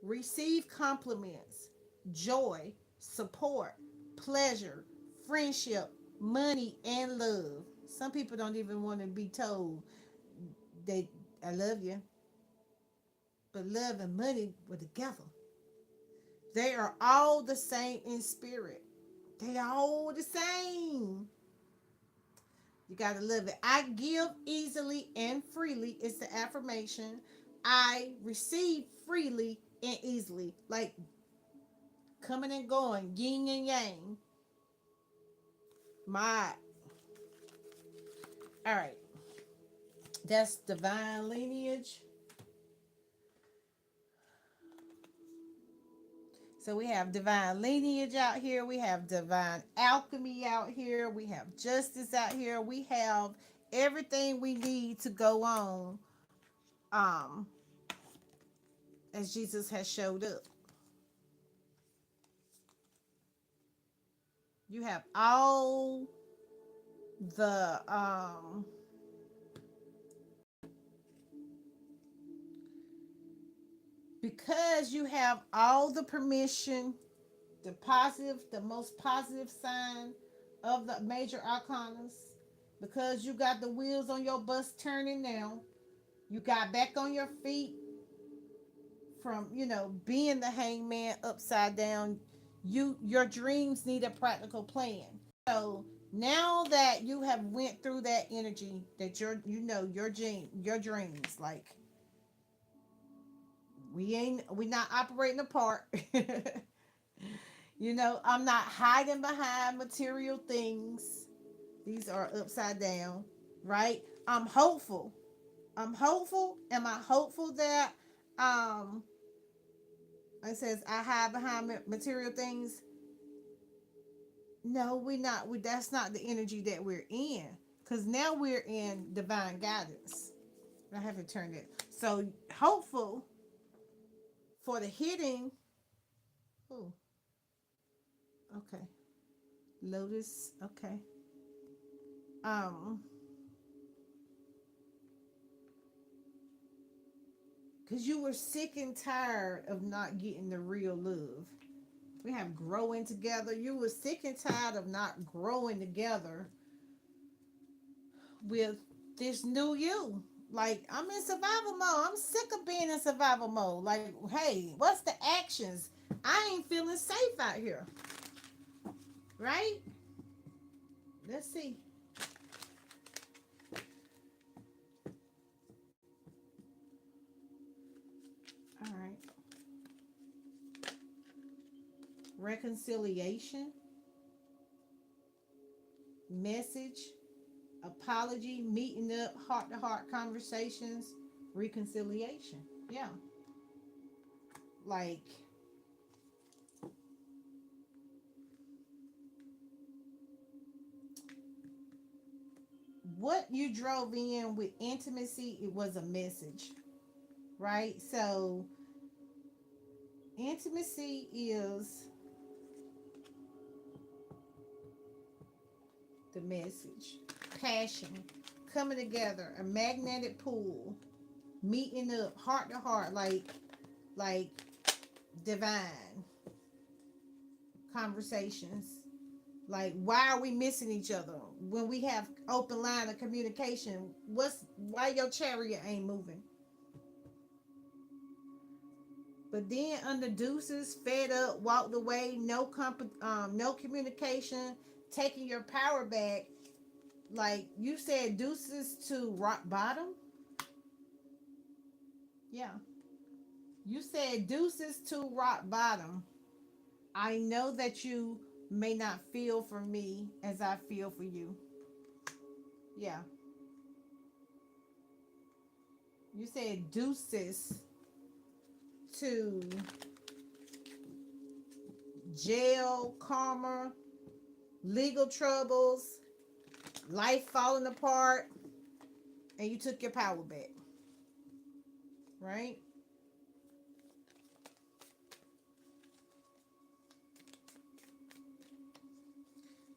A: Receive compliments, joy, support, pleasure, friendship, money, and love. Some people don't even want to be told they I love you, but love and money were together. They are all the same in spirit. They are all the same. You gotta love it. I give easily and freely. It's the affirmation. I receive freely and easily. Like coming and going, yin and yang. My all right. That's divine lineage. So we have divine lineage out here. We have divine alchemy out here. We have justice out here. We have everything we need to go on um as Jesus has showed up. You have all the because you have all the permission, the most positive sign of the major arcanas, because you got the wheels on your bus turning now. You got back on your feet from, being the hangman upside down. Your dreams need a practical plan. So now that you have went through that energy, that your dreams, like we not operating apart. I'm not hiding behind material things. These are upside down, right? I'm hopeful. I'm hopeful. Am I hopeful that um it says I hide behind material things? No, we not. That's not the energy that we're in. Cause now we're in divine guidance. I haven't turned it. So hopeful for the hitting. Oh, okay. Lotus. Okay. Um, cause you were sick and tired of not getting the real love. We have growing together. You were sick and tired of not growing together with this new you. Like, I'm in survival mode. I'm sick of being in survival mode. Like, hey, what's the actions? I ain't feeling safe out here. Right? Let's see. All right. Reconciliation, message, apology, meeting up, heart to heart conversations, reconciliation. Yeah. Like, what you drove in with intimacy, it was a message, right? So, intimacy is the message. Passion, coming together, a magnetic pull, meeting up, heart to heart, like divine conversations. Like, why are we missing each other when we have open line of communication? Why your chariot ain't moving? But then under deuces, fed up, walked away, no communication, taking your power back. Like you said, deuces to rock bottom. Yeah, you said deuces to rock bottom. I know that you may not feel for me as I feel for you. Yeah, you said deuces to jail, karma, legal troubles, life falling apart, and you took your power back. Right?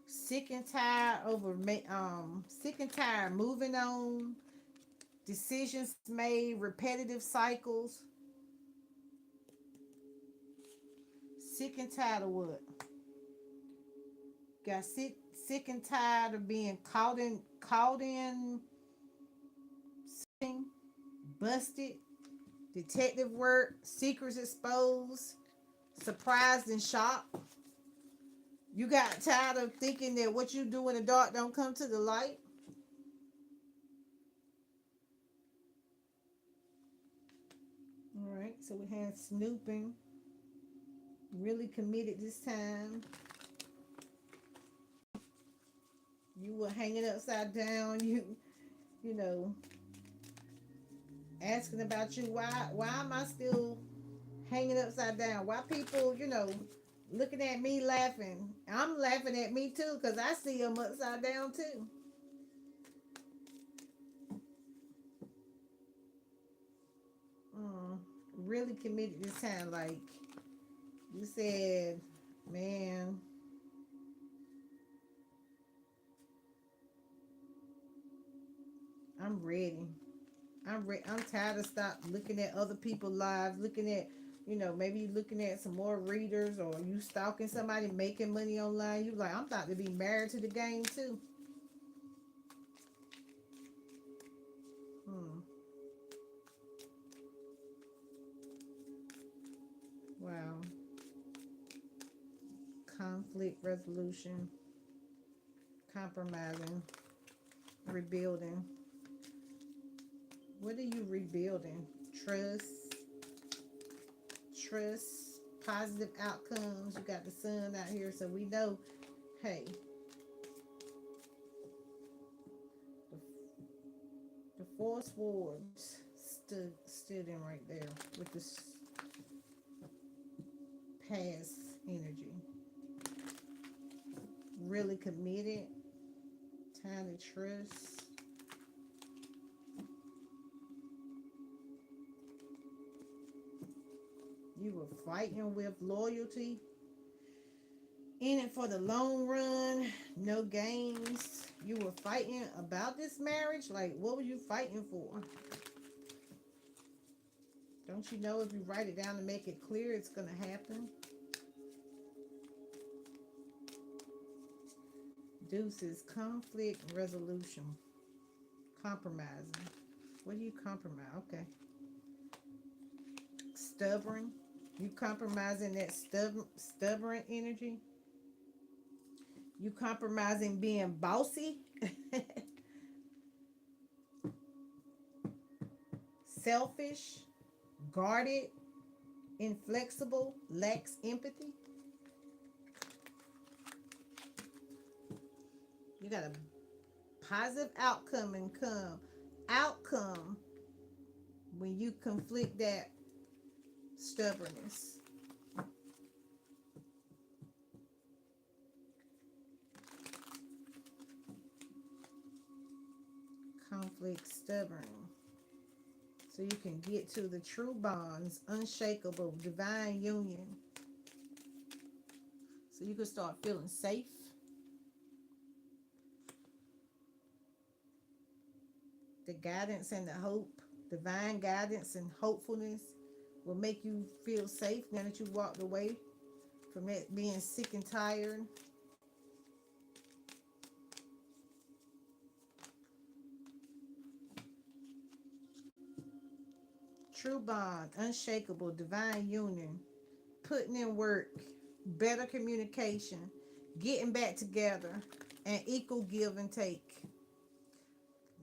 A: Sick and tired moving on, decisions made, repetitive cycles. Sick and tired of what? Got sick and tired of being caught in, busted, detective work, secrets exposed, surprised and shocked. You got tired of thinking that what you do in the dark don't come to the light. All right, so we had snooping, really committed this time. You were hanging upside down. You know, asking about you. Why am I still hanging upside down? Why people, looking at me laughing? I'm laughing at me too because I see them upside down too. Mm, really committed this time. Like you said, man, I'm ready. I'm tired of stop looking at other people's lives, looking at, maybe looking at some more readers, or you stalking somebody making money online. You like, I'm about to be married to the game too. Hmm. Wow. Conflict resolution, compromising, rebuilding. What are you rebuilding? Trust, trust, positive outcomes. You got the sun out here, so we know, hey, the, the four swords stood in right there with this past energy. Really committed, time to trust. You were fighting with loyalty, in it for the long run, no games. You were fighting about this marriage. Like, what were you fighting for? Don't you know if you write it down to make it clear, it's going to happen? Deuces, conflict resolution, compromising. What do you compromise? Okay. Stubborn. You compromising that stubborn energy. You compromising being bossy. Selfish, guarded, inflexible, lacks empathy. You got a positive outcome when you conflict that stubbornness. Conflict, stubborn. So you can get to the true bonds, unshakable, divine union. So you can start feeling safe. The guidance and the hope, divine guidance and hopefulness will make you feel safe now that you walked away from it being sick and tired. True bond, unshakable, divine union, putting in work, better communication, getting back together, and equal give and take.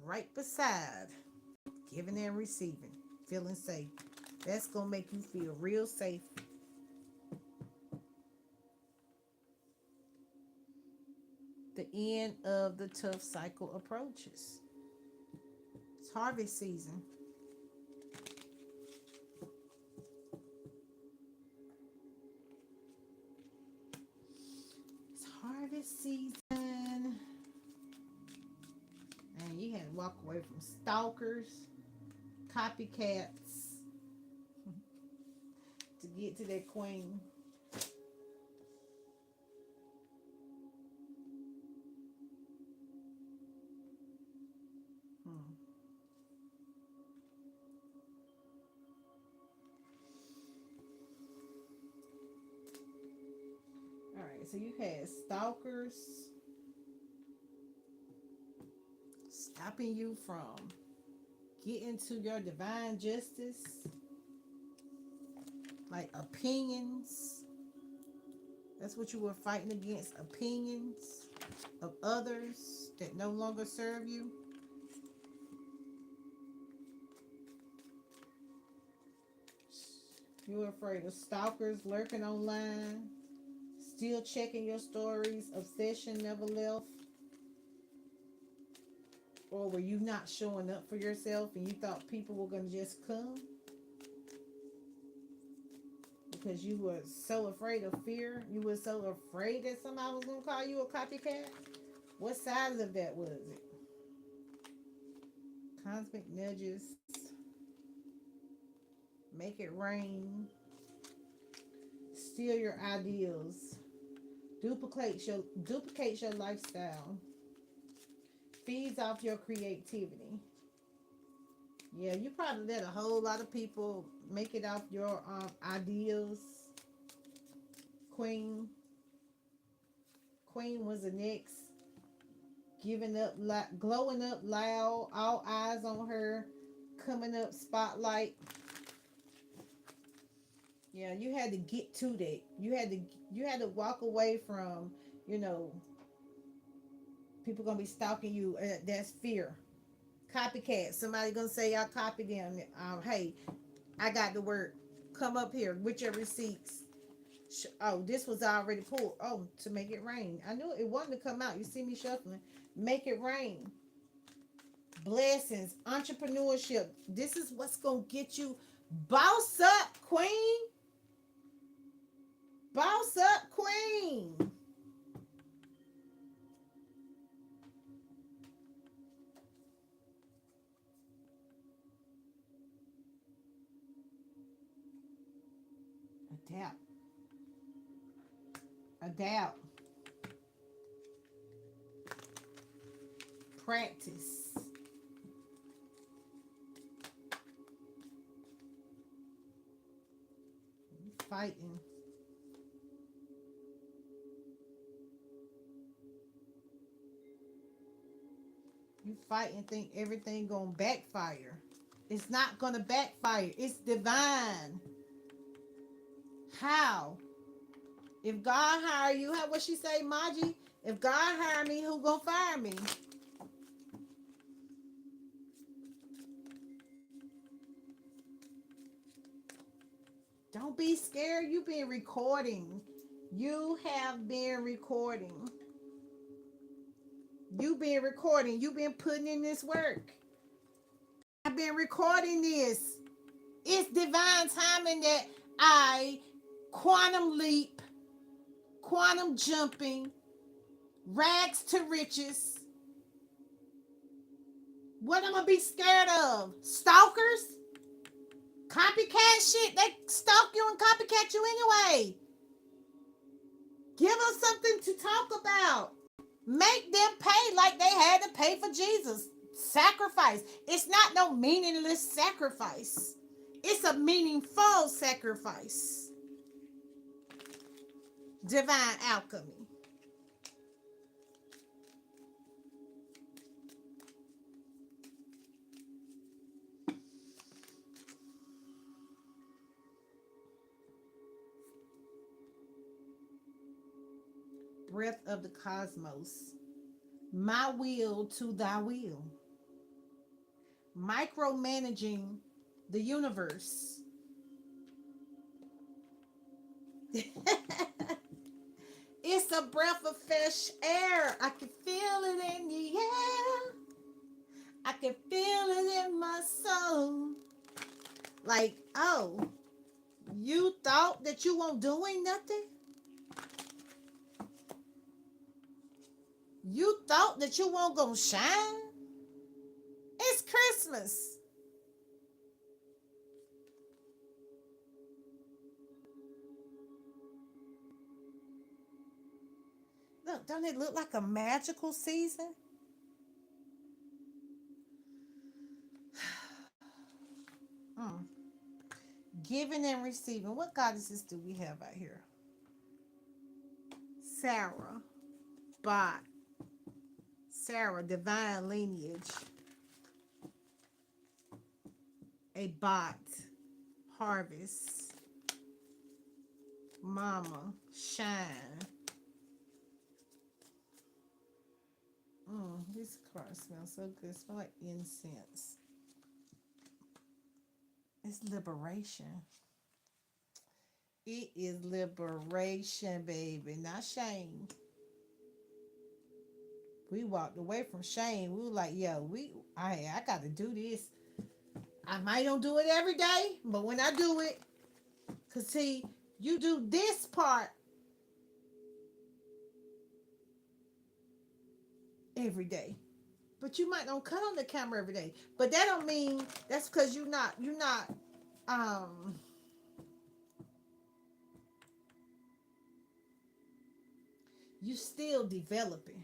A: Right beside giving and receiving, feeling safe. That's going to make you feel real safe. The end of the tough cycle approaches. It's harvest season. It's harvest season. And you had to walk away from stalkers, copycats to get to that queen. Hmm. All right, so you had stalkers, stopping you from getting to your divine justice, like opinions. That's what you were fighting against, opinions of others that no longer serve you. You were afraid of stalkers lurking online, still checking your stories, obsession never left. Or were you not showing up for yourself and you thought people were going to just come? Because you were so afraid of fear. You were so afraid that somebody was going to call you a copycat. What size of that was it? Cosmic nudges. Make it rain. Steal your ideals. Duplicates your lifestyle. Feeds off your creativity. Yeah, you probably let a whole lot of people make it off your ideas. Queen was the next. Giving up, glowing up loud, all eyes on her, coming up spotlight. Yeah, you had to get to that. You had to walk away from, people gonna be stalking you. That's fear. Copycat. Somebody gonna say I copied them. Hey, I got the word. Come up here with your receipts. Oh, this was already pulled. Oh, to make it rain. I knew it wanted to come out. You see me shuffling. Make it rain. Blessings. Entrepreneurship. This is what's gonna get you. Boss up, queen. Boss up, queen. Adapt. Practice. Fighting. You fight and think everything gonna backfire. It's not gonna backfire. It's divine. How? If God hire you, how what she say, Maji? If God hire me, who gonna fire me? Don't be scared. You've been recording. You have been recording. You've been recording. You've been putting in this work. I've been recording this. It's divine timing that I quantum leap, quantum jumping, rags to riches. What am I gonna be scared of? Stalkers? Copycat shit. They stalk you and copycat you anyway. Give them something to talk about. Make them pay like they had to pay for Jesus. Sacrifice. It's not no meaningless sacrifice. It's a meaningful sacrifice. Divine alchemy. Breath of the cosmos. My will to thy will. Micromanaging the universe. It's a breath of fresh air. I can feel it in the air. I can feel it in my soul. Like, oh, you thought that you weren't doing nothing? You thought that you weren't gonna shine? It's Christmas. Look, don't it look like a magical season? Mm. Giving and receiving. What goddesses do we have out here? Sarah, Bot, Sarah, divine lineage. a bot, harvest, mama, shine. This card smells so good. It smells like incense. It's liberation. It is liberation, baby, not shame. We walked away from shame. We were like, yo, I got to do this. I might don't do it every day, but when I do it, cause see, you do this part every day, but you might not cut on the camera every day. But that don't mean that's because you're not um you still developing.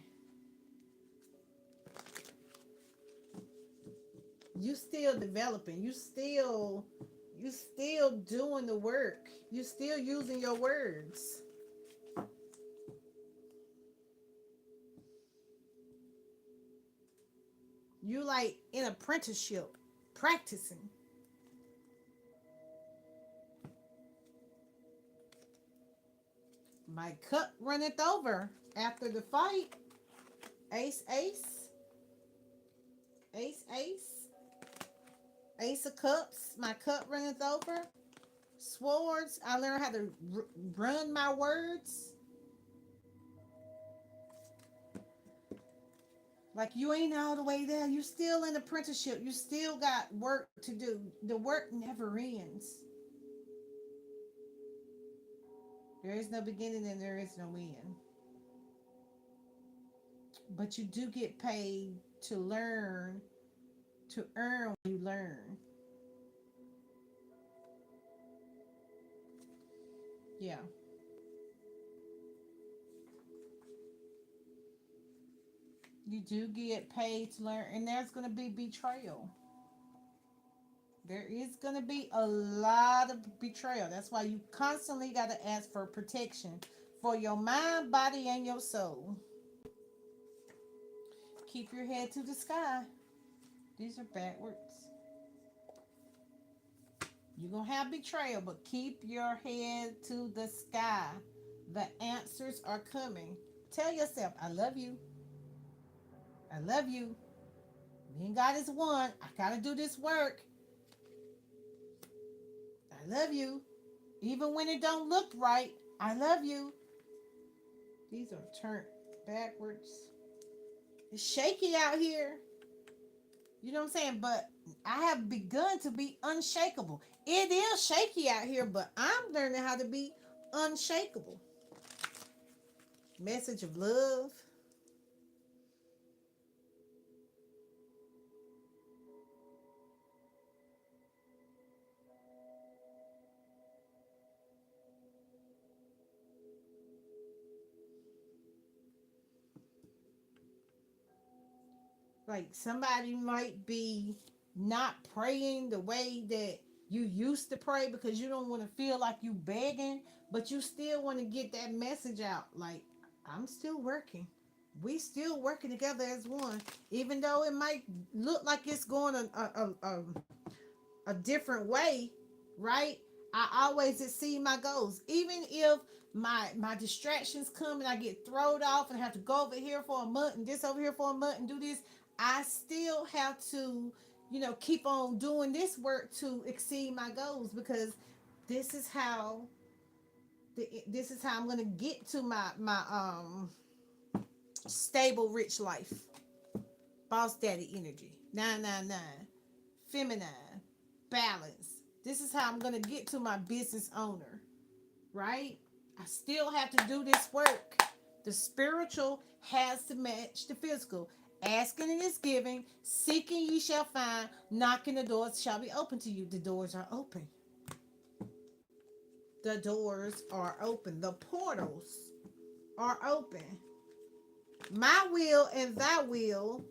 A: You still developing. You still doing the work. You still using your words. You like in apprenticeship, practicing. My cup runneth over after the fight. Ace, ace, ace, ace, ace of cups. My cup runneth over. Swords. I learned how to run my words. Like you ain't all the way there. You still in apprenticeship. You still got work to do. The work never ends. There is no beginning and there is no end. But you do get paid to learn, to earn what you learn. Yeah. You do get paid to learn, and there's going to be betrayal. There is going to be a lot of betrayal. That's why you constantly got to ask for protection for your mind, body, and your soul. Keep your head to the sky. These are backwards. You're going to have betrayal, but keep your head to the sky. The answers are coming. Tell yourself, I love you. I love you. Me and God is one. I got to do this work. I love you. Even when it don't look right, I love you. These are turned backwards. It's shaky out here. You know what I'm saying? But I have begun to be unshakable. It is shaky out here, but I'm learning how to be unshakable. Message of love. Like somebody might be not praying the way that you used to pray because you don't want to feel like you begging, but you still want to get that message out. Like, I'm still working. We still working together as one, even though it might look like it's going a different way, right? I always exceed my goals, even if my distractions come and I get thrown off and have to go over here for a month and this over here for a month and do this. I still have to, keep on doing this work to exceed my goals because this is how this is how I'm gonna get to my stable rich life. Boss daddy energy 999 feminine balance. This is how I'm gonna get to my business owner, right? I still have to do this work. The spiritual has to match the physical. Asking and is giving, seeking ye shall find, knocking the doors shall be open to you. The doors are open. The doors are open. The portals are open. My will and thy will,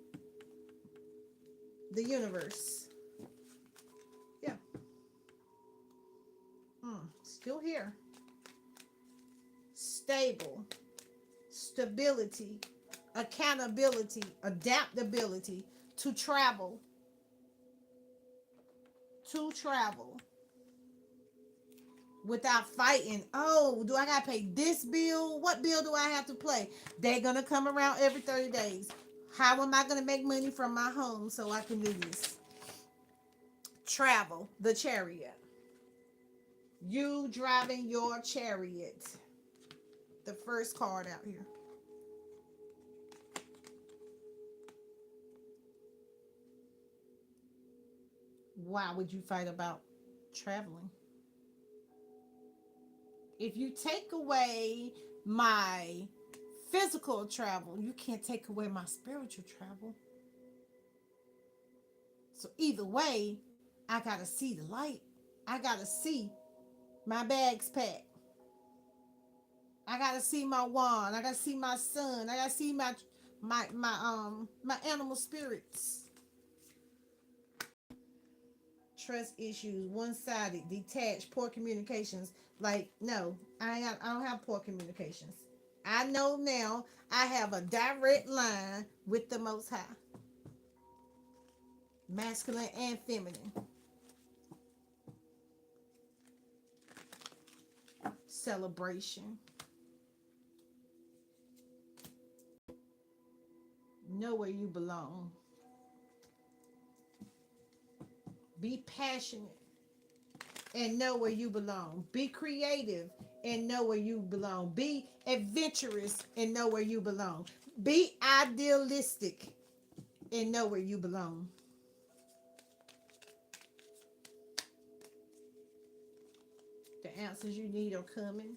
A: the universe. Yeah. Still here. Stable. Stability. Accountability. Adaptability. To travel. to travel without fighting. Oh, do I gotta pay this bill? What bill do I have to pay? They're gonna come around every 30 days. How am I gonna make money from my home so I can do this? Travel, the chariot. You driving your chariot. The first card out here. Why would you fight about traveling? If you take away my physical travel, you can't take away my spiritual travel. So either way, I gotta see the light. I gotta see my bags packed. I gotta see my wand. I gotta see my son. I gotta see my animal spirits. Trust issues, one-sided, detached, poor communications. Like, no, I don't have poor communications. I know now I have a direct line with the Most High, masculine and feminine. Celebration. Know where you belong. Be passionate and know where you belong. Be creative and know where you belong. Be adventurous and know where you belong. Be idealistic and know where you belong. The answers you need are coming.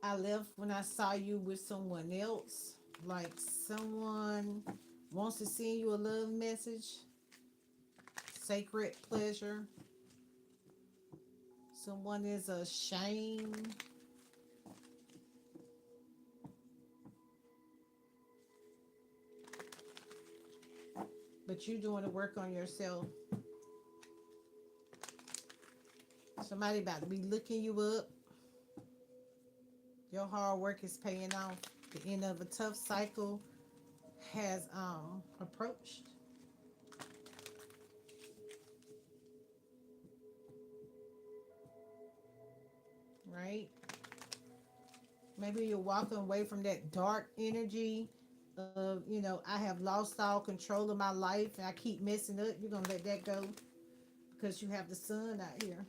A: I left when I saw you with someone else, like someone wants to send you a love message, sacred pleasure. Someone is ashamed. But you're doing the work on yourself. Somebody about to be looking you up. Your hard work is paying off. The end of a tough cycle has approached. Right? Maybe you're walking away from that dark energy of, I have lost all control of my life and I keep messing up. You're going to let that go because you have the sun out here.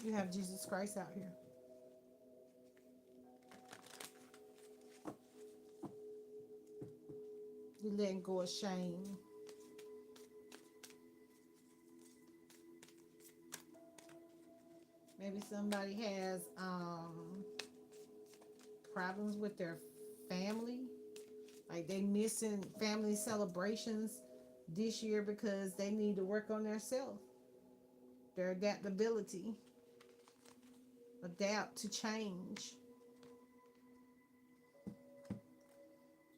A: You have Jesus Christ out here. You're letting go of shame. Maybe somebody has problems with their family. Like they missing family celebrations this year because they need to work on themselves. Their adaptability. Adapt to change.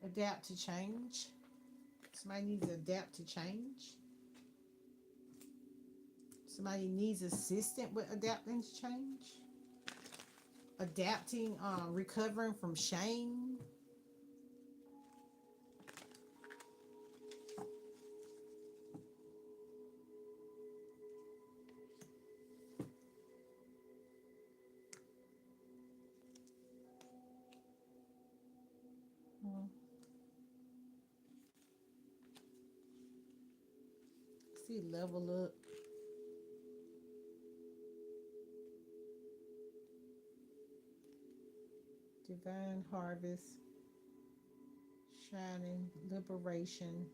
A: Adapt to change. Somebody needs to adapt to change. Somebody needs assistance with adapting to change. Adapting, recovering from shame. See, level up. Divine harvest. Shining. Liberation.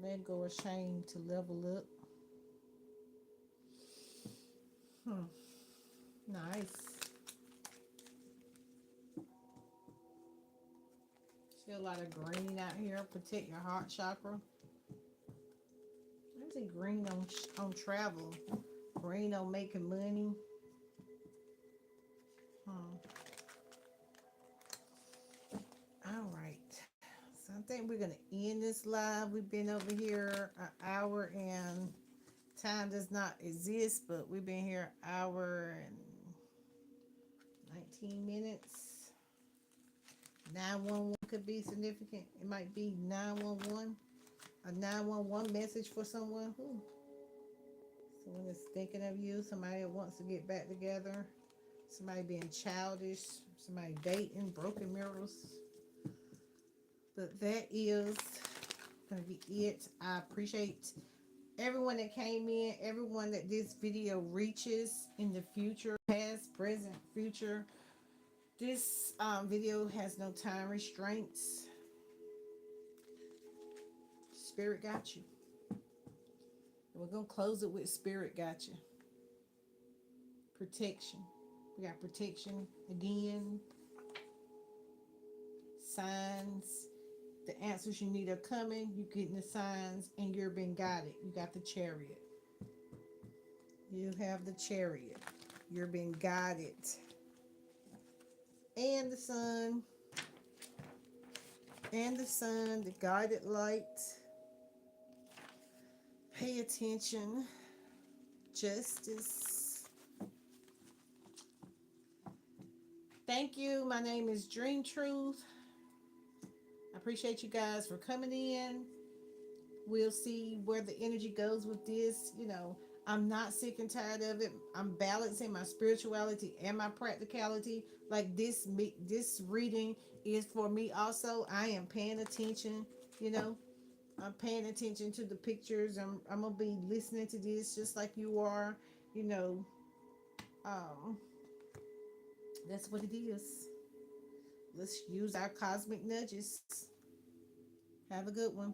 A: Let go of shame to level up. Nice. See a lot of green out here. Protect your heart chakra. I see green on travel. Green on making money. All right. So I think we're going to end this live. We've been over here an hour and time does not exist, but we've been here an hour and 19 minutes. 911 could be significant. It might be 911, a 911 message for someone. Ooh. Someone is thinking of you, somebody that wants to get back together, somebody being childish, somebody dating, broken mirrors. But that is going to be it. I appreciate everyone that came in, everyone that this video reaches in the future, past, present, future. This video has no time restraints. Spirit got you. We're going to close it with Spirit got you. Protection. We got protection again. Signs. The answers you need are coming. You're getting the signs and you're being guided. You got the Chariot. You have the Chariot. You're being guided. And the Sun. And the Sun, the guided light. Pay attention. Justice. Thank you. My name is Dream Truth. I appreciate you guys for coming in. We'll see where the energy goes with this. You know, I'm not sick and tired of it. I'm balancing my spirituality and my practicality. Like this reading is for me also. I am paying attention, you know. I'm paying attention to the pictures. I'm gonna be listening to this just like you are, you know. Um that's what it is. Let's use our cosmic nudges. Have a good one.